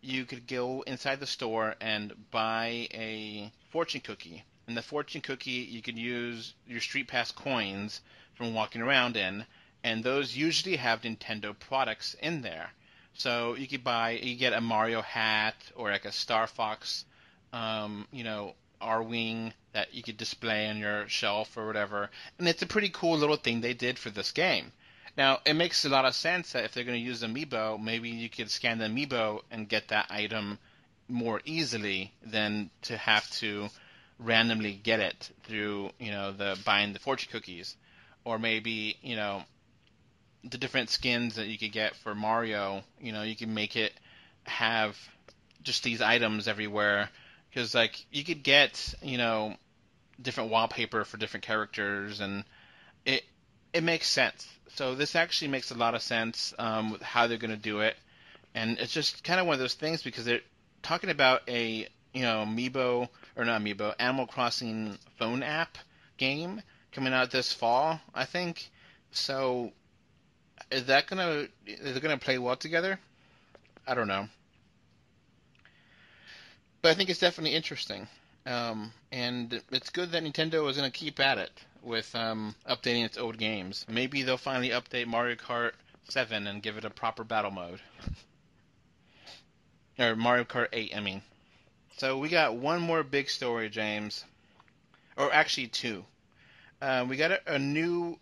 you could go inside the store and buy a fortune cookie. And the fortune cookie, you can use your Street Pass coins from walking around in, and those usually have Nintendo products in there. So you get a Mario hat or like a Star Fox, R-Wing that you could display on your shelf or whatever. And it's a pretty cool little thing they did for this game. Now, it makes a lot of sense that if they're going to use Amiibo, maybe you could scan the Amiibo and get that item more easily than to have to randomly get it through, the buying the fortune cookies. Or maybe, the different skins that you could get for Mario, you can make it have just these items everywhere. Because, like, you could get, different wallpaper for different characters, and it makes sense. So this actually makes a lot of sense with how they're going to do it. And it's just kind of one of those things because they're talking about a, Amiibo, or not Amiibo, Animal Crossing phone app game coming out this fall, I think. So is it going to play well together? I don't know. But I think it's definitely interesting. And it's good that Nintendo is going to keep at it with updating its old games. Maybe they'll finally update Mario Kart 7 and give it a proper battle mode. Or Mario Kart 8, I mean. So we got one more big story, James. Or actually two. We got a new,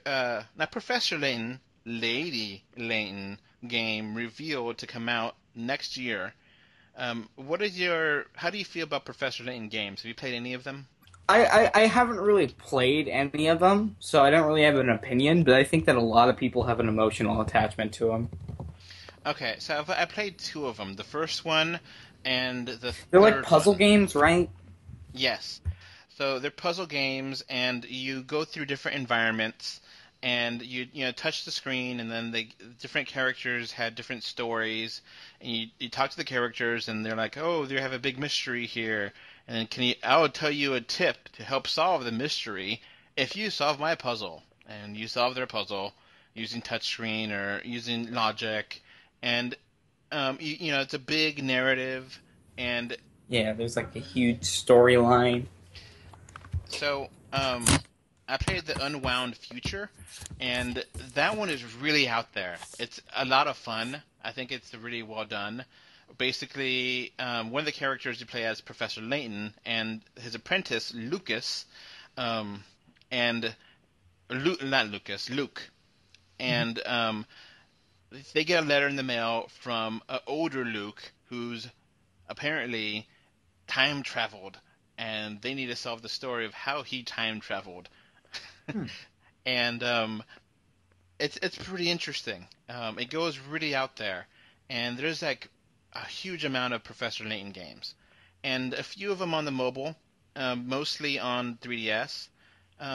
not Professor Layton, Lady Layton game revealed to come out next year. How do you feel about Professor Layton games? Have you played any of them? I haven't really played any of them, so I don't really have an opinion, but I think that a lot of people have an emotional attachment to them. Okay, so I played two of them. The first one and the They're third like puzzle one. games, right? Yes. So they're puzzle games, and you go through different environments, and you touch the screen, and then different characters had different stories, and you talk to the characters, and they're like, oh, they have a big mystery here, and then I will tell you a tip to help solve the mystery if you solve my puzzle, and you solve their puzzle using touchscreen or using logic, and it's a big narrative, and Yeah, there's like a huge storyline. so I played the Unwound Future, and that one is really out there. It's a lot of fun. I think it's really well done. Basically, one of the characters you play as Professor Layton and his apprentice Lucas, and Luke, and they get a letter in the mail from an older Luke who's apparently time traveled, and they need to solve the story of how he time traveled. And it's pretty interesting. It goes really out there, and there's like a huge amount of Professor Layton games, and a few of them on the mobile, mostly on 3DS.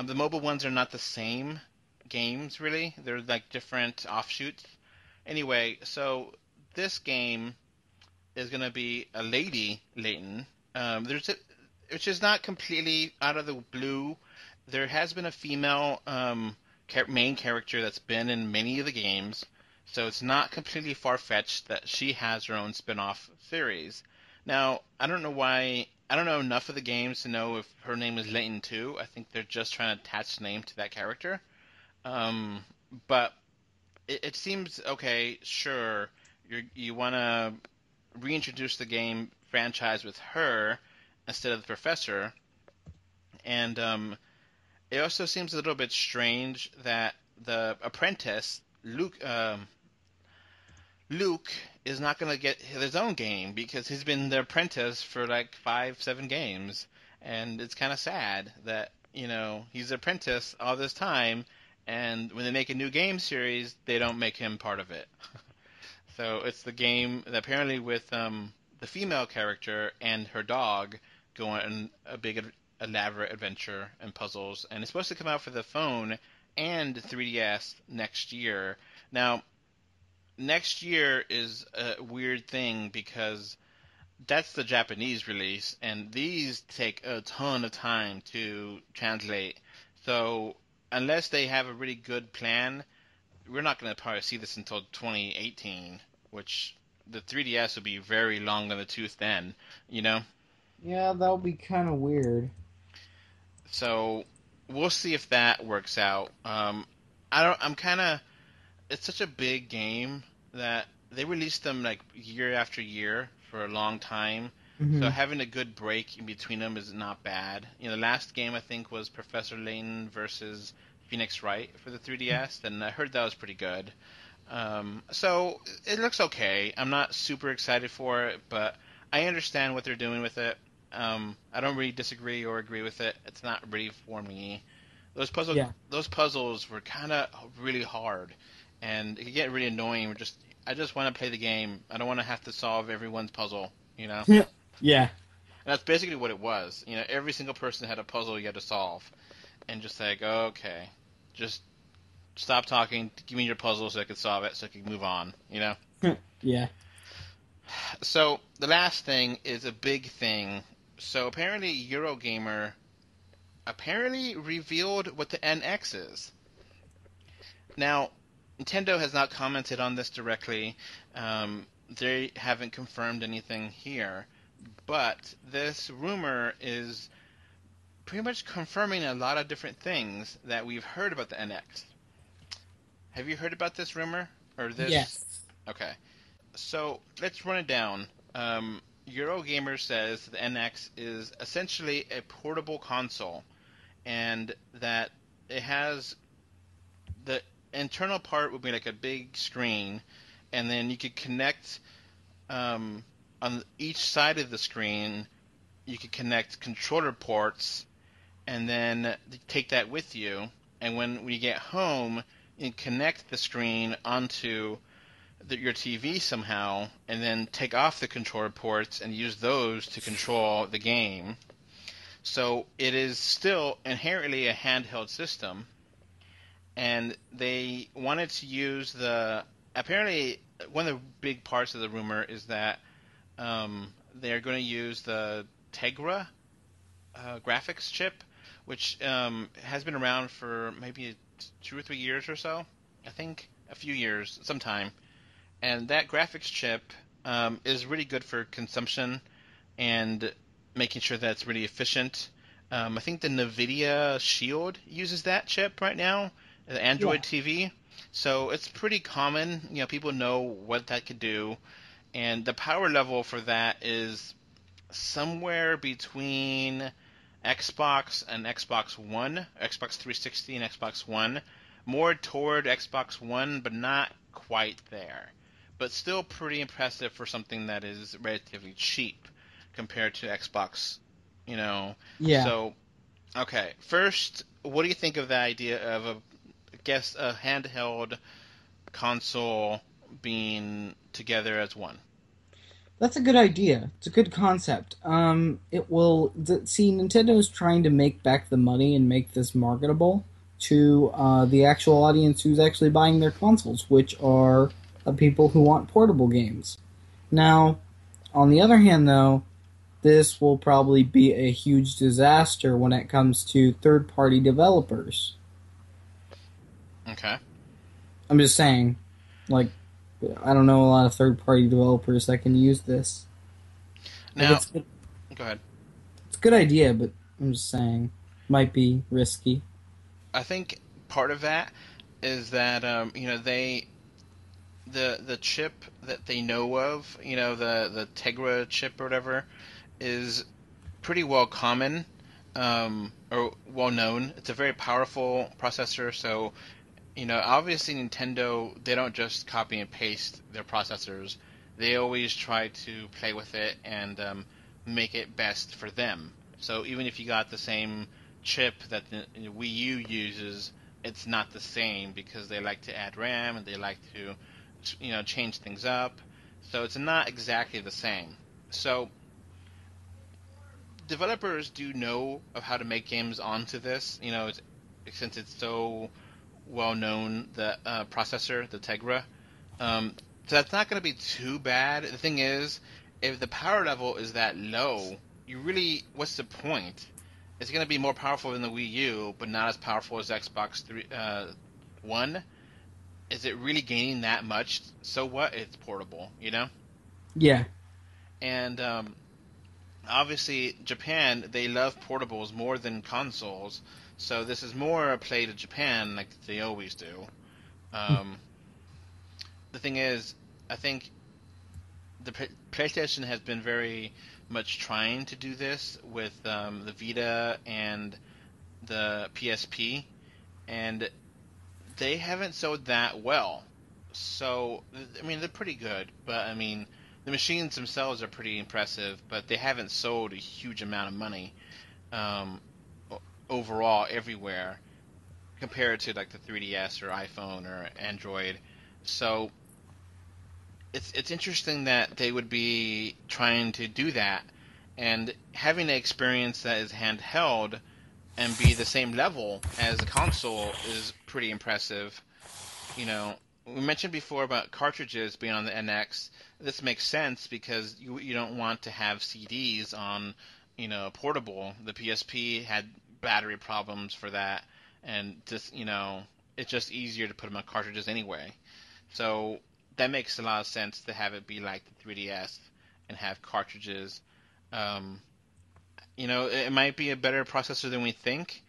The mobile ones are not the same games really; they're like different offshoots. Anyway, so this game is going to be a Lady Layton. Which is not completely out of the blue. There has been a female main character that's been in many of the games, so it's not completely far-fetched that she has her own spin-off series. Now, I don't know enough of the games to know if her name is Layton too. I think they're just trying to attach the name to that character. But it seems, okay, sure, you want to reintroduce the game franchise with her instead of the professor, and it also seems a little bit strange that the apprentice Luke is not going to get his own game because he's been the apprentice for like 5-7 games, and it's kind of sad that he's the apprentice all this time, and when they make a new game series, they don't make him part of it. So it's the game that apparently with the female character and her dog go on a big elaborate adventure and puzzles, and it's supposed to come out for the phone and 3DS next year. Now, next year is a weird thing because that's the Japanese release, and these take a ton of time to translate. So unless they have a really good plan, we're not going to probably see this until 2018, which the 3DS will be very long in the tooth then, you know? Yeah, that'll be kind of weird. So we'll see if that works out. I'm kind of, it's such a big game that they released them like year after year for a long time. So having a good break in between them is not bad. You know, the last game I think was Professor Layton versus Phoenix Wright for the 3DS, and I heard that was pretty good. So it looks okay. I'm not super excited for it, but I understand what they're doing with it. I don't really disagree or agree with it. It's not really for me. Those puzzles were kind of really hard, and it could get really annoying. I just want to play the game. I don't want to have to solve everyone's puzzle, you know. And Yeah. that's basically what it was. You know, every single person had a puzzle you had to solve, and just like, okay, just stop talking, give me your puzzle so I can solve it, so I can move on, you know. Yeah. So the last thing is a big thing. So apparently Eurogamer revealed what the NX is. Now, Nintendo has not commented on this directly. They haven't confirmed anything here. But this rumor is pretty much confirming a lot of different things that we've heard about the NX. Have you heard about this rumor? Or this? Yes. Okay. So let's run it down. Eurogamer says the NX is essentially a portable console, and that it has the internal part would be like a big screen, and then you could connect on each side of the screen. You could connect controller ports, and then take that with you. And when you get home, you can connect the screen onto your TV somehow, and then take off the controller ports and use those to control the game. So it is still inherently a handheld system, and they wanted to use apparently one of the big parts of the rumor is that they're going to use the Tegra graphics chip, which has been around for maybe 2 or 3 years or so. I think a few years, sometime. And that graphics chip is really good for consumption and making sure that it's really efficient. I think the NVIDIA Shield uses that chip right now, the Android TV. So it's pretty common. You know, people know what that could do. And the power level for that is somewhere between Xbox and Xbox One, Xbox 360 and Xbox One. More toward Xbox One, but not quite there. But still pretty impressive for something that is relatively cheap compared to Xbox, you know. Yeah. So, okay. First, what do you think of the idea of a handheld console being together as one? That's a good idea. It's a good concept. Nintendo's trying to make back the money and make this marketable to the actual audience who's actually buying their consoles, which are people who want portable games. Now, on the other hand, though, this will probably be a huge disaster when it comes to third-party developers. Okay. I'm just saying, like, I don't know a lot of third-party developers that can use this. Now, go ahead. It's a good idea, but I'm just saying, might be risky. I think part of that is that the chip that they know of, the Tegra chip or whatever, is pretty well common or well known. It's a very powerful processor, so obviously Nintendo, they don't just copy and paste their processors. They always try to play with it and make it best for them. So even if you got the same chip that the Wii U uses, it's not the same because they like to add RAM and they like to change things up. So it's not exactly the same. So developers do know of how to make games onto this, since it's so well-known the processor, the Tegra. So that's not going to be too bad. The thing is, if the power level is that low, what's the point? It's going to be more powerful than the Wii U, but not as powerful as Xbox One. Is it really gaining that much? So what? It's portable, you know? Yeah. And obviously, Japan, they love portables more than consoles, so this is more a play to Japan like they always do. Um, the thing is, I think the PlayStation has been very much trying to do this with the Vita and the PSP, and they haven't sold that well. So, I mean, they're pretty good, but I mean, the machines themselves are pretty impressive, but they haven't sold a huge amount of money um, overall everywhere compared to like the 3DS or iPhone or Android. So it's interesting that they would be trying to do that, and having an experience that is handheld and be the same level as a console is pretty impressive. You know, we mentioned before about cartridges being on the NX. This makes sense because you don't want to have CDs on, portable. The PSP had battery problems for that, and just it's just easier to put them on cartridges anyway. So that makes a lot of sense to have it be like the 3DS and have cartridges. Um, it might be a better processor than we think,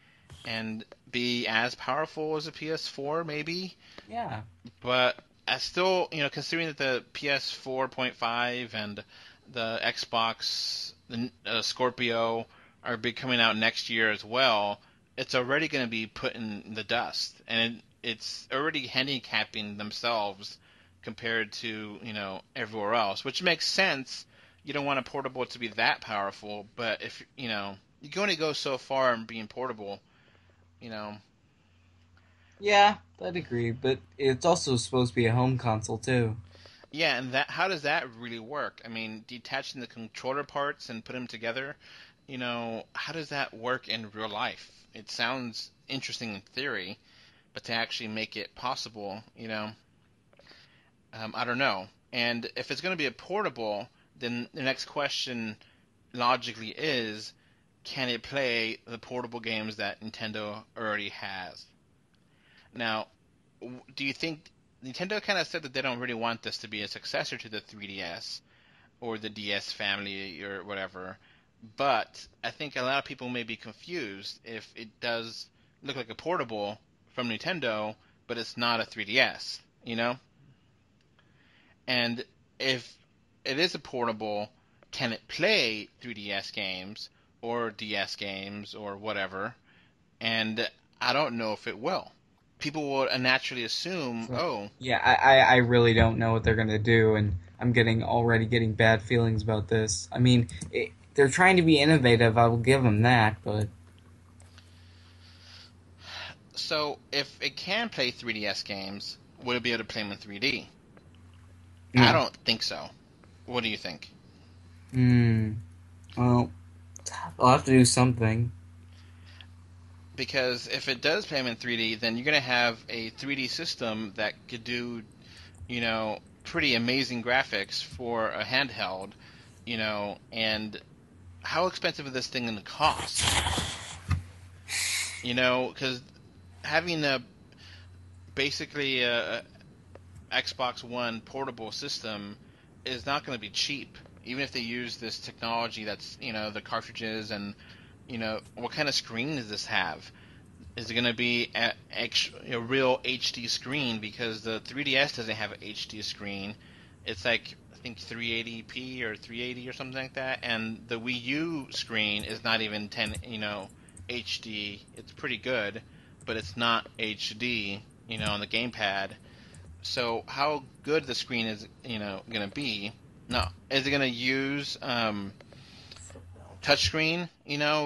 and be as powerful as a PS4 maybe. Yeah. But I still, considering that the PS4.5 and the Xbox the Scorpio are be coming out next year as well, it's already going to be put in the dust, and it's already handicapping themselves compared to everywhere else, which makes sense. You don't want a portable to be that powerful, but if you can only go so far in being portable, you know. Yeah, I'd agree, but it's also supposed to be a home console too. Yeah, and how does that really work? I mean, detaching the controller parts and put them together, how does that work in real life? It sounds interesting in theory, but to actually make it possible, I don't know. And if it's going to be a portable, then the next question logically is, can it play the portable games that Nintendo already has? Now, do you think Nintendo kind of said that they don't really want this to be a successor to the 3DS or the DS family or whatever, but I think a lot of people may be confused if it does look like a portable from Nintendo, but it's not a 3DS, And if it is a portable, can it play 3DS games or DS games or whatever? And I don't know if it will. People will naturally assume, So, oh, yeah, I really don't know what they're gonna do, and I'm already getting bad feelings about this. I mean, they're trying to be innovative. I will give them that, but so if it can play 3DS games, would it be able to play them in 3D? I no. don't think so. What do you think? Well, I'll have to do something. Because if it does play them in 3D, then you're going to have a 3D system that could do, pretty amazing graphics for a handheld, and how expensive is this thing going to cost? Because having basically a Xbox One portable system is not going to be cheap, even if they use this technology that's the cartridges and what kind of screen does this have? Is it going to be a real HD screen? Because the 3DS doesn't have an HD screen. It's like I think 380p or 380 or something like that, and the Wii U screen is not even 10 HD. It's pretty good, but it's not HD on the gamepad. So how good the screen is, going to be? No, is it going to use touchscreen?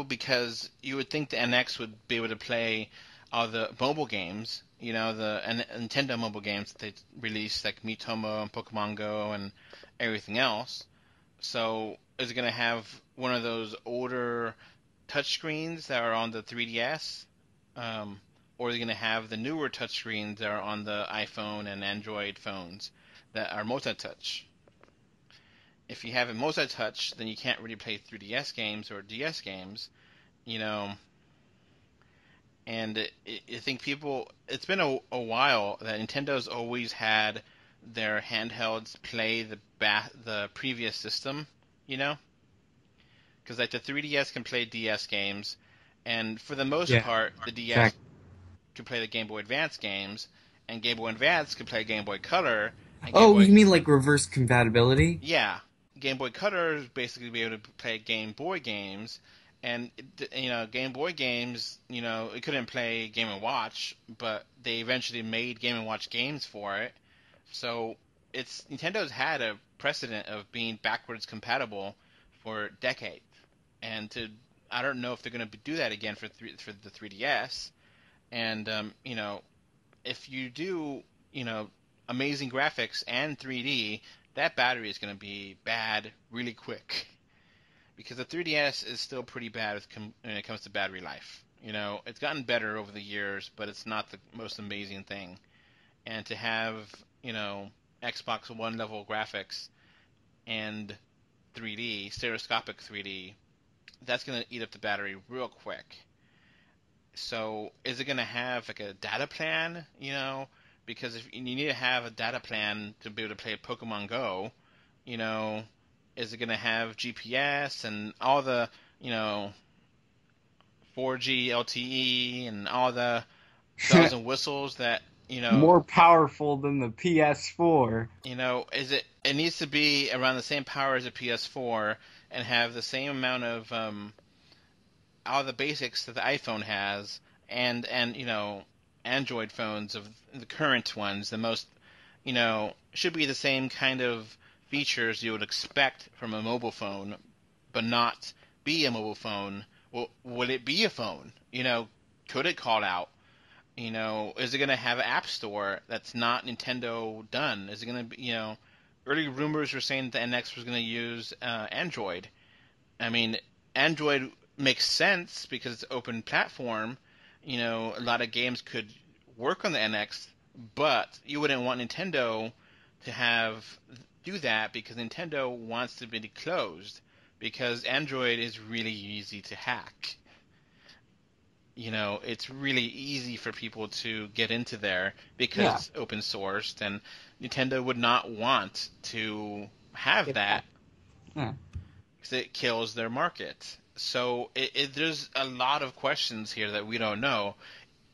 Because you would think the NX would be able to play all the mobile games, the Nintendo mobile games that they released, like Miitomo and Pokemon Go and everything else. So is it going to have one of those older touchscreens that are on the 3DS? or they're going to have the newer touchscreens that are on the iPhone and Android phones that are multi-touch. If you have a multi-touch, then you can't really play 3DS games or DS games, you know. And I think it's been a while that Nintendo's always had their handhelds play the previous system, you know. Because like the 3DS can play DS games, and for the most part, the DS can play the Game Boy Advance games, and Game Boy Advance can play Game Boy Color. And Game Boy... you mean like reverse compatibility? Yeah, Game Boy Color is basically be able to play Game Boy games, and Game Boy games, it couldn't play Game & Watch, but they eventually made Game & Watch games for it. So Nintendo's had a precedent of being backwards compatible for decades. And I don't know if they're going to do that again for the 3DS. And if you do amazing graphics and 3D, that battery is going to be bad really quick. Because the 3DS is still pretty bad when it comes to battery life. It's gotten better over the years, but it's not the most amazing thing. And to have Xbox One level graphics and 3D, stereoscopic 3D, that's going to eat up the battery real quick. So is it going to have like a data plan, Because if you need to have a data plan to be able to play Pokemon Go, is it going to have GPS and all the, 4G LTE and all the bells and whistles that, more powerful than the PS4. It needs to be around the same power as a PS4 and have the same amount of all the basics that the iPhone has, and Android phones of the current ones, the most should be the same kind of features you would expect from a mobile phone, but not be a mobile phone. Well, would it be a phone? Could it call out? Is it going to have an app store that's not Nintendo done? Is it going to be, early rumors were saying that the NX was going to use Android. I mean, Android makes sense because it's open platform. A lot of games could work on the NX, but you wouldn't want Nintendo to do that because Nintendo wants to be closed, because Android is really easy to hack. It's really easy for people to get into there because it's open sourced, and Nintendo would not want to have that because it kills their market. So there's a lot of questions here that we don't know.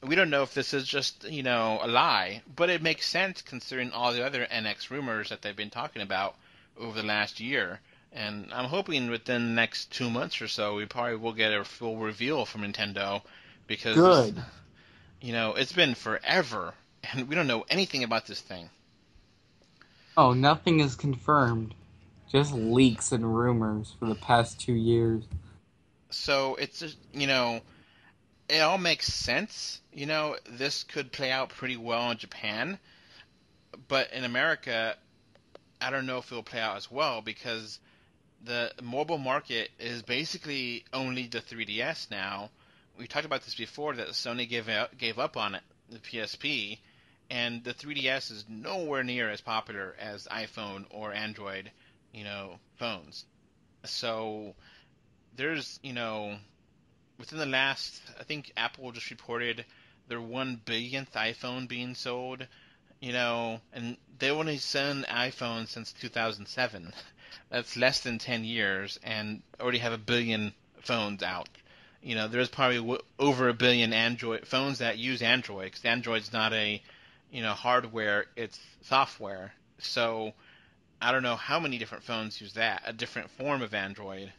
We don't know if this is just, a lie, but it makes sense considering all the other NX rumors that they've been talking about over the last year. And I'm hoping within the next 2 months or so, we probably will get a full reveal from Nintendo, because it's been forever, and we don't know anything about this thing. Oh, nothing is confirmed. Just leaks and rumors for the past 2 years. So it's just, it all makes sense. This could play out pretty well in Japan, but in America, I don't know if it'll play out as well, because the mobile market is basically only the 3DS now. We talked about this before, that Sony gave up on it, the PSP, and the 3DS is nowhere near as popular as iPhone or Android, phones. So there's, within the last, I think Apple just reported their 1 billionth iPhone being sold, and they only sell iPhones since 2007. That's less than 10 years, and already have 1 billion phones out. There's probably over 1 billion Android phones that use Android, because Android's not a, hardware, it's software. So I don't know how many different phones use that, a different form of Android.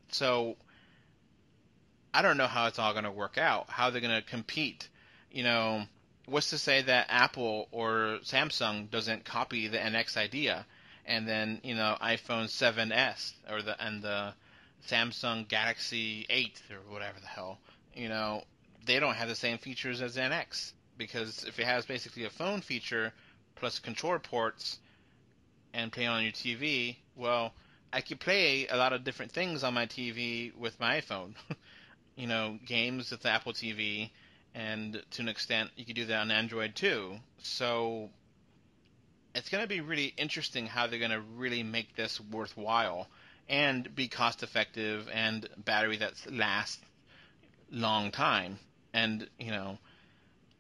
So I don't know how it's all going to work out, how they're going to compete. What's to say that Apple or Samsung doesn't copy the NX idea, and then iPhone 7s or the Samsung Galaxy 8 or whatever the hell, they don't have the same features as NX, because if it has basically a phone feature plus controller ports and play on your TV, well, I could play a lot of different things on my TV with my iPhone. games with the Apple TV, and to an extent, you could do that on Android too. So it's going to be really interesting how they're going to really make this worthwhile and be cost effective and battery that lasts long time. And,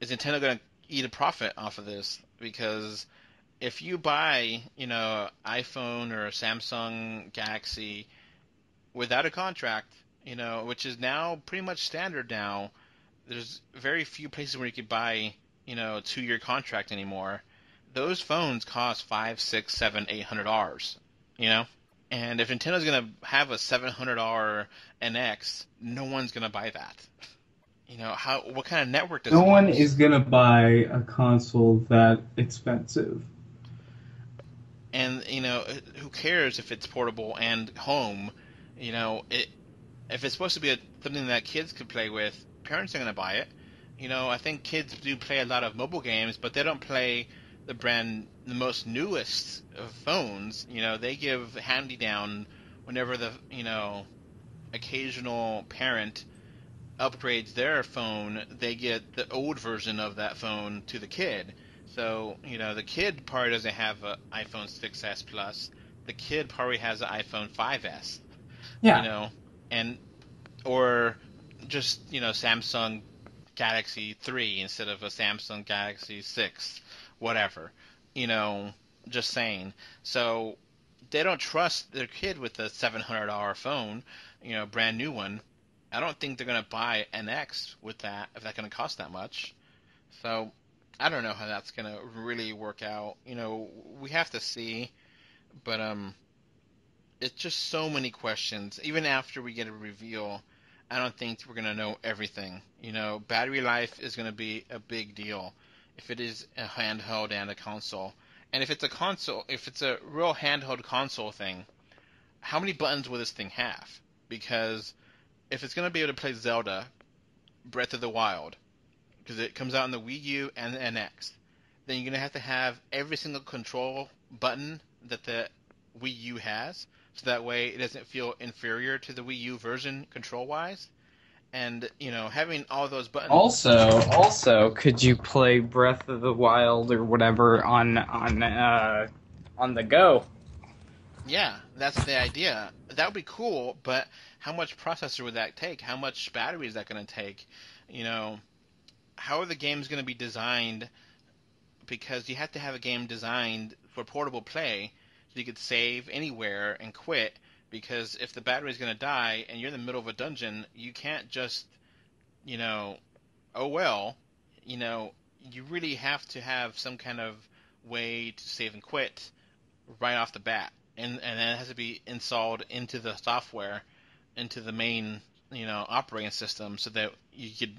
is Nintendo going to eat a profit off of this? Because if you buy, iPhone or a Samsung Galaxy without a contract, which is now pretty much standard now, there's very few places where you could buy, a 2-year contract anymore. Those phones cost $500, $600, $700, $800, And if Nintendo's gonna have a $700 NX, no one's gonna buy that. What kind of network does No it one use? is gonna buy a console that expensive. And who cares if it's portable and home? If it's supposed to be something that kids could play with, parents are gonna buy it. I think kids do play a lot of mobile games, but they don't play the most newest of phones. They give handy down whenever the occasional parent upgrades their phone. They get the old version of that phone to the kid. So the kid probably doesn't have an iPhone 6s Plus. The kid probably has an iPhone 5s. Yeah. Or just Samsung Galaxy 3 instead of a Samsung Galaxy 6, whatever. Just saying. So they don't trust their kid with a $700 phone, brand new one. I don't think they're going to buy an X with that if that's going to cost that much. So I don't know how that's going to really work out. We have to see. But it's just so many questions. Even after we get a reveal, I don't think we're going to know everything. Battery life is going to be a big deal if it is a handheld and a console. And if it's a console, if it's a real handheld console thing, how many buttons will this thing have? Because if it's going to be able to play Zelda, Breath of the Wild, because it comes out on the Wii U and the NX, then you're going to have every single control button that the Wii U has, so that way it doesn't feel inferior to the Wii U version control-wise. And, having all those buttons... Also, could you play Breath of the Wild or whatever on the go? Yeah, that's the idea. That would be cool, but how much processor would that take? How much battery is that going to take? How are the games going to be designed? Because you have to have a game designed for portable play so you could save anywhere and quit. Because if the battery is going to die and you're in the middle of a dungeon, you can't just, oh well. You really have to have some kind of way to save and quit right off the bat. And then it has to be installed into the software, into the main, operating system so that you could,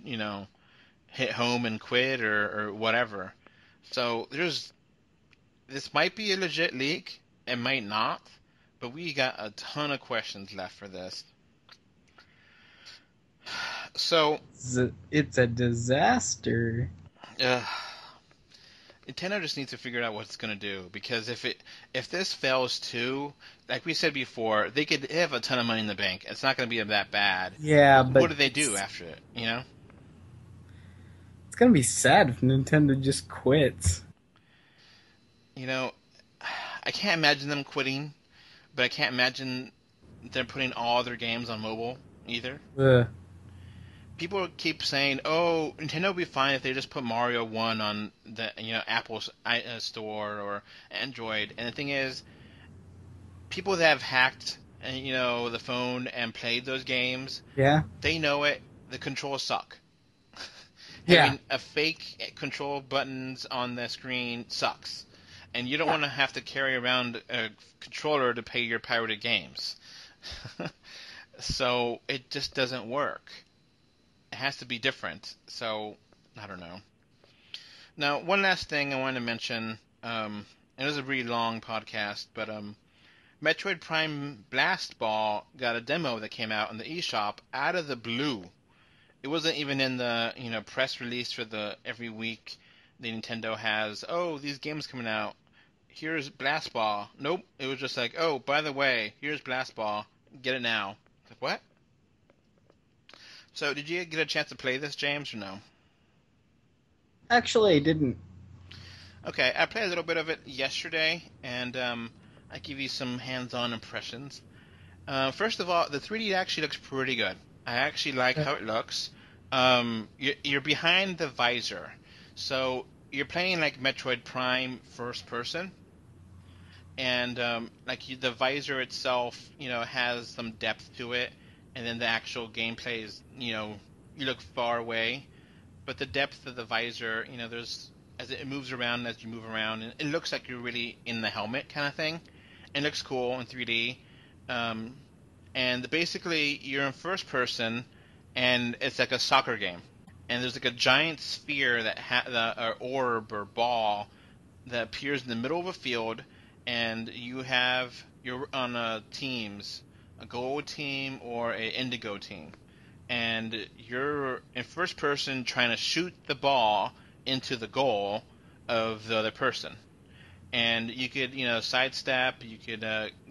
hit home and quit or whatever. So this might be a legit leak. It might not. But we got a ton of questions left for this. So It's a disaster. Nintendo just needs to figure out what it's going to do, because if this fails too, like we said before, they have a ton of money in the bank. It's not going to be that bad. Yeah, but what do they do after it? It's gonna be sad if Nintendo just quits. I can't imagine them quitting, but I can't imagine them putting all their games on mobile either. People keep saying, "Oh, Nintendo will be fine if they just put Mario 1 on the Apple's store or Android." And the thing is, people that have hacked the phone and played those games, they know it. The controls suck. Having a fake control buttons on the screen sucks, and you don't want to have to carry around a controller to play your pirated games. So it just doesn't work. It has to be different. So I don't know. Now, one last thing I wanted to mention. It was a really long podcast, but Metroid Prime blastball got a demo that came out in the eShop out of the blue. It wasn't even in the press release for the every week the Nintendo has. Oh, these games coming out. Here's blastball. Nope. It was just like, oh, by the way, here's blastball. Get it now. Like, what? So, did you get a chance to play this, James, or no? Actually, I didn't. Okay, I played a little bit of it yesterday, and I give you some hands-on impressions. First of all, the 3D actually looks pretty good. I actually like how it looks. You're behind the visor, so you're playing like Metroid Prime first person, and the visor itself, has some depth to it, and then the actual gameplay is, you look far away, but the depth of the visor, there's as it moves around as you move around, and it looks like you're really in the helmet kind of thing. It looks cool in 3D. And basically, you're in first person, and it's like a soccer game. And there's like a giant sphere or orb or ball that appears in the middle of a field, and you're on teams, a gold team or a indigo team, and you're in first person trying to shoot the ball into the goal of the other person. And you could, sidestep, you could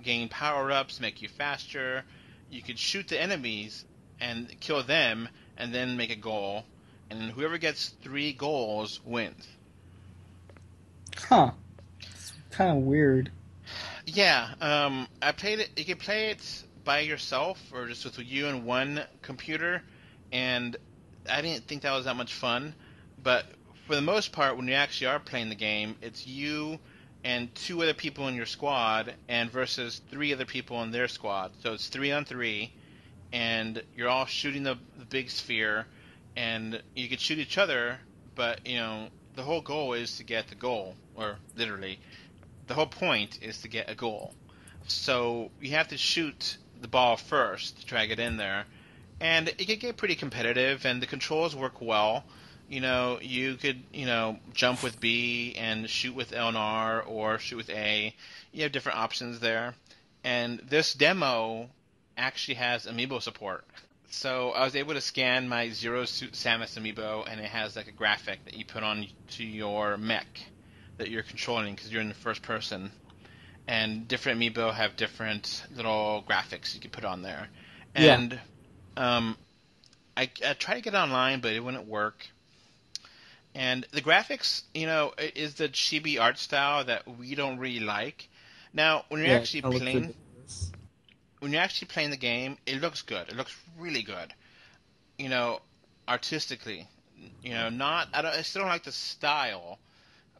gain power-ups, make you faster, you could shoot the enemies and kill them, and then make a goal, and whoever gets 3 goals wins. Huh. It's kind of weird. Yeah, I played it. You can play it by yourself or just with you and one computer, and I didn't think that was that much fun. But for the most part, when you actually are playing the game, it's you and 2 other people in your squad, and versus 3 other people in their squad. So it's 3 on 3, and you're all shooting the big sphere, and you can shoot each other, but the whole goal is to get the goal, or literally, the whole point is to get a goal. So you have to shoot the ball first to try to get in there, and it can get pretty competitive, and the controls work well. You could, jump with B and shoot with L and R or shoot with A. You have different options there. And this demo actually has Amiibo support. So I was able to scan my Zero Suit Samus Amiibo, and it has like a graphic that you put on to your mech that you're controlling because you're in the first person. And different Amiibo have different little graphics you can put on there. And I tried to get it online, but it wouldn't work. And the graphics, is the chibi art style that we don't really like. Now, when you're actually playing the game, it looks good. It looks really good. Artistically. I still don't like the style,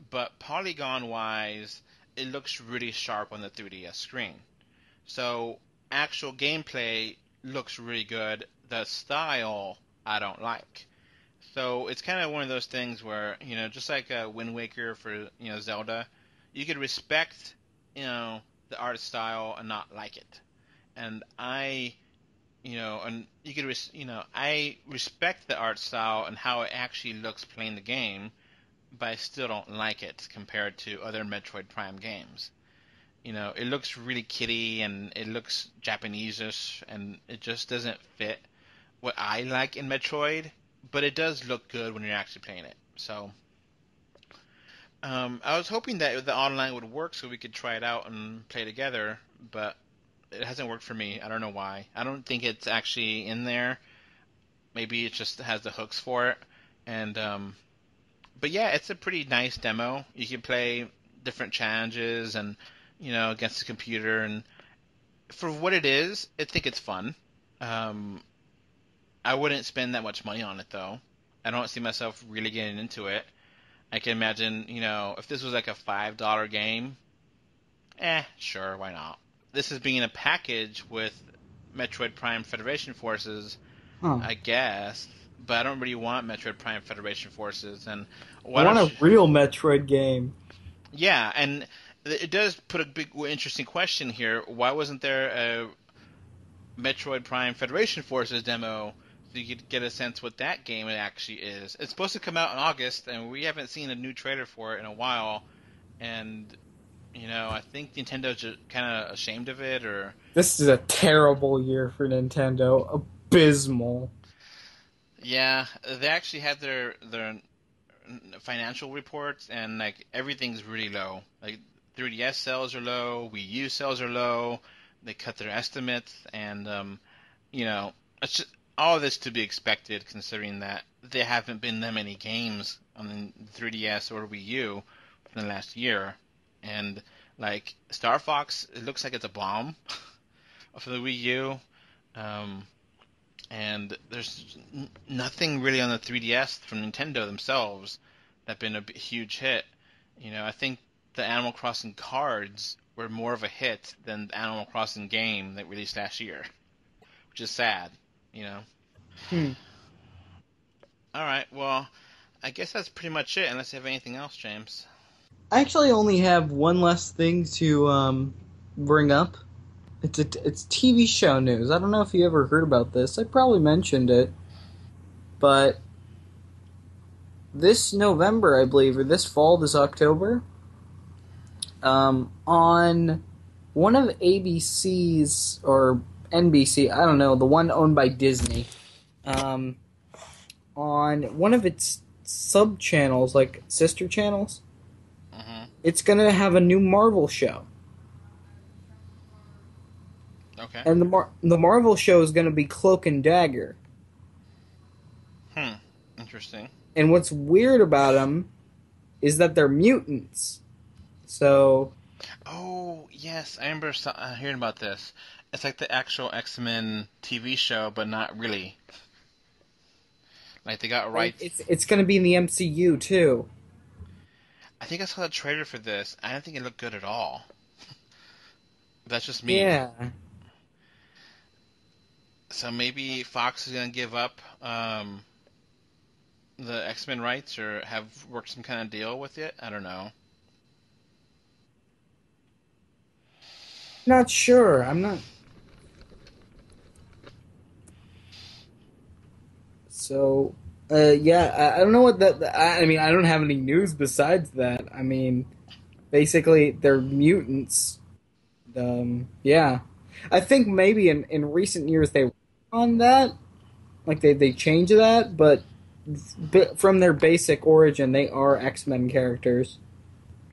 but polygon-wise, it looks really sharp on the 3DS screen. So, actual gameplay looks really good. The style, I don't like. So it's kind of one of those things where, just like Wind Waker for, Zelda, you could respect, the art style and not like it. And I respect the art style and how it actually looks playing the game, but I still don't like it compared to other Metroid Prime games. It looks really kiddie and it looks Japanese-ish, and it just doesn't fit what I like in Metroid. But it does look good when you're actually playing it. So I was hoping that the online would work so we could try it out and play together, but it hasn't worked for me. I don't know why. I don't think it's actually in there. Maybe it just has the hooks for it. And but yeah, it's a pretty nice demo. You can play different challenges and against the computer, and for what it is, I think it's fun. I wouldn't spend that much money on it, though. I don't see myself really getting into it. I can imagine, if this was like a $5 game, sure, why not? This is being a package with Metroid Prime Federation Forces, I guess, but I don't really want Metroid Prime Federation Forces. And I want a real Metroid game. Yeah, and it does put a big, interesting question here. Why wasn't there a Metroid Prime Federation Forces demo? So you could get a sense what that game actually is. It's supposed to come out in August, and we haven't seen a new trailer for it in a while. And, I think Nintendo's kind of ashamed of it, or... This is a terrible year for Nintendo. Abysmal. Yeah, they actually had their financial reports, and, everything's really low. 3DS sales are low, Wii U sales are low, they cut their estimates, and, it's just... all this to be expected, considering that there haven't been that many games on the 3DS or Wii U in the last year. And, like, Star Fox, it looks like it's a bomb for the Wii U. And there's nothing really on the 3DS from Nintendo themselves that been a huge hit. You know, I think the Animal Crossing cards were more of a hit than the Animal Crossing game that released last year, which is sad, you know. Alright, well, I guess that's pretty much it, unless you have anything else, James. I actually only have one last thing to bring up. It's TV show news. I don't know if you ever heard about this. I probably mentioned it. But this November, I believe, or this fall, this October, on one of ABC's, or NBC, I don't know, the one owned by Disney, on one of its sub-channels, like sister channels, it's going to have a new Marvel show. Okay. And the Marvel show is going to be Cloak and Dagger. Interesting. And what's weird about them is that they're mutants. So... Oh, yes, I remember hearing about this. It's like the actual X-Men TV show, but not really. Like, they got rights. It's going to be in the MCU, too. I think I saw the trailer for this. I don't think it looked good at all. That's just me. Yeah. So maybe Fox is going to give up the X-Men rights, or have worked some kind of deal with it? I don't know. Not sure. I'm not... So, yeah, I don't know what that... I mean, I don't have any news besides that. I mean, basically, they're mutants. Yeah. I think maybe in recent years they were on that. Like, they changed that, but from their basic origin, they are X-Men characters.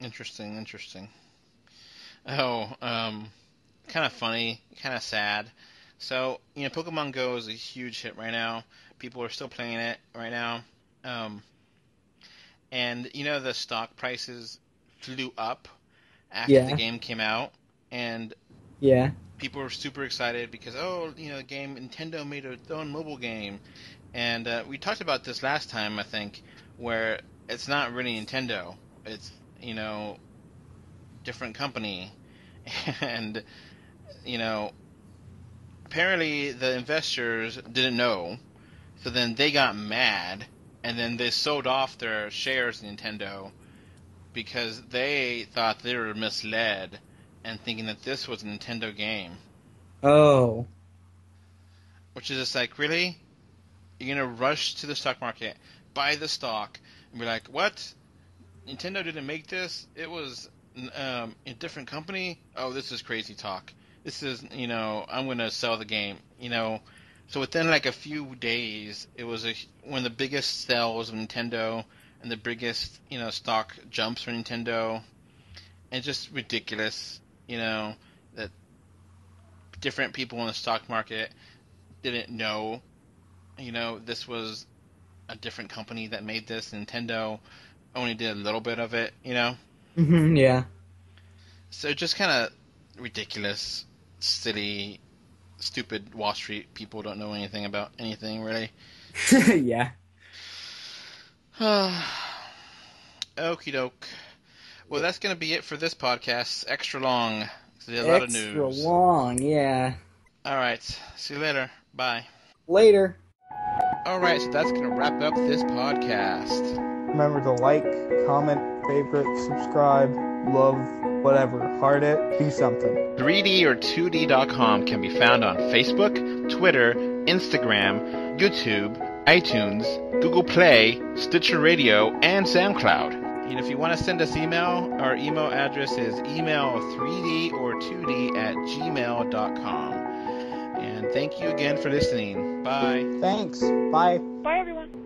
Interesting. Oh, kind of funny, kind of sad. So, you know, Pokemon Go is a huge hit right now. People are still playing it right now. And, you know, the stock prices flew up after the game came out. And people were super excited because, oh, you know, the game, Nintendo made its own mobile game. And we talked about this last time, I think, where it's not really Nintendo. It's, you know, different company. And, you know, apparently the investors didn't know. So then they got mad, and then they sold off their shares in Nintendo because they thought they were misled and thinking that this was a Nintendo game. Oh. Which is just like, really? You're going to rush to the stock market, buy the stock, and be like, what? Nintendo didn't make this? It was a different company? Oh, this is crazy talk. This is, you know, I'm going to sell the game, you know. So within like a few days, it was one of the biggest sales of Nintendo and the biggest, you know, stock jumps for Nintendo. And just ridiculous, you know, that different people in the stock market didn't know, you know, this was a different company that made this. Nintendo only did a little bit of it, you know? Yeah. So just kind of ridiculous, silly, stupid Wall Street people don't know anything about anything, really. Yeah. Okie doke. Well, that's going to be it for this podcast. Extra long. There's a lot of news. Extra long, yeah. All right. See you later. Bye. Later. All right, so that's going to wrap up this podcast. Remember to like, comment, favorite, subscribe, love, whatever. Heart it, do something. 3D or 2D.com can be found on Facebook, Twitter, Instagram, YouTube, iTunes, Google Play, Stitcher Radio, and SoundCloud. And if you want to send us email, our email address is email3dortwo@gmail.com. And thank you again for listening. Bye. Thanks. Bye. Bye, everyone.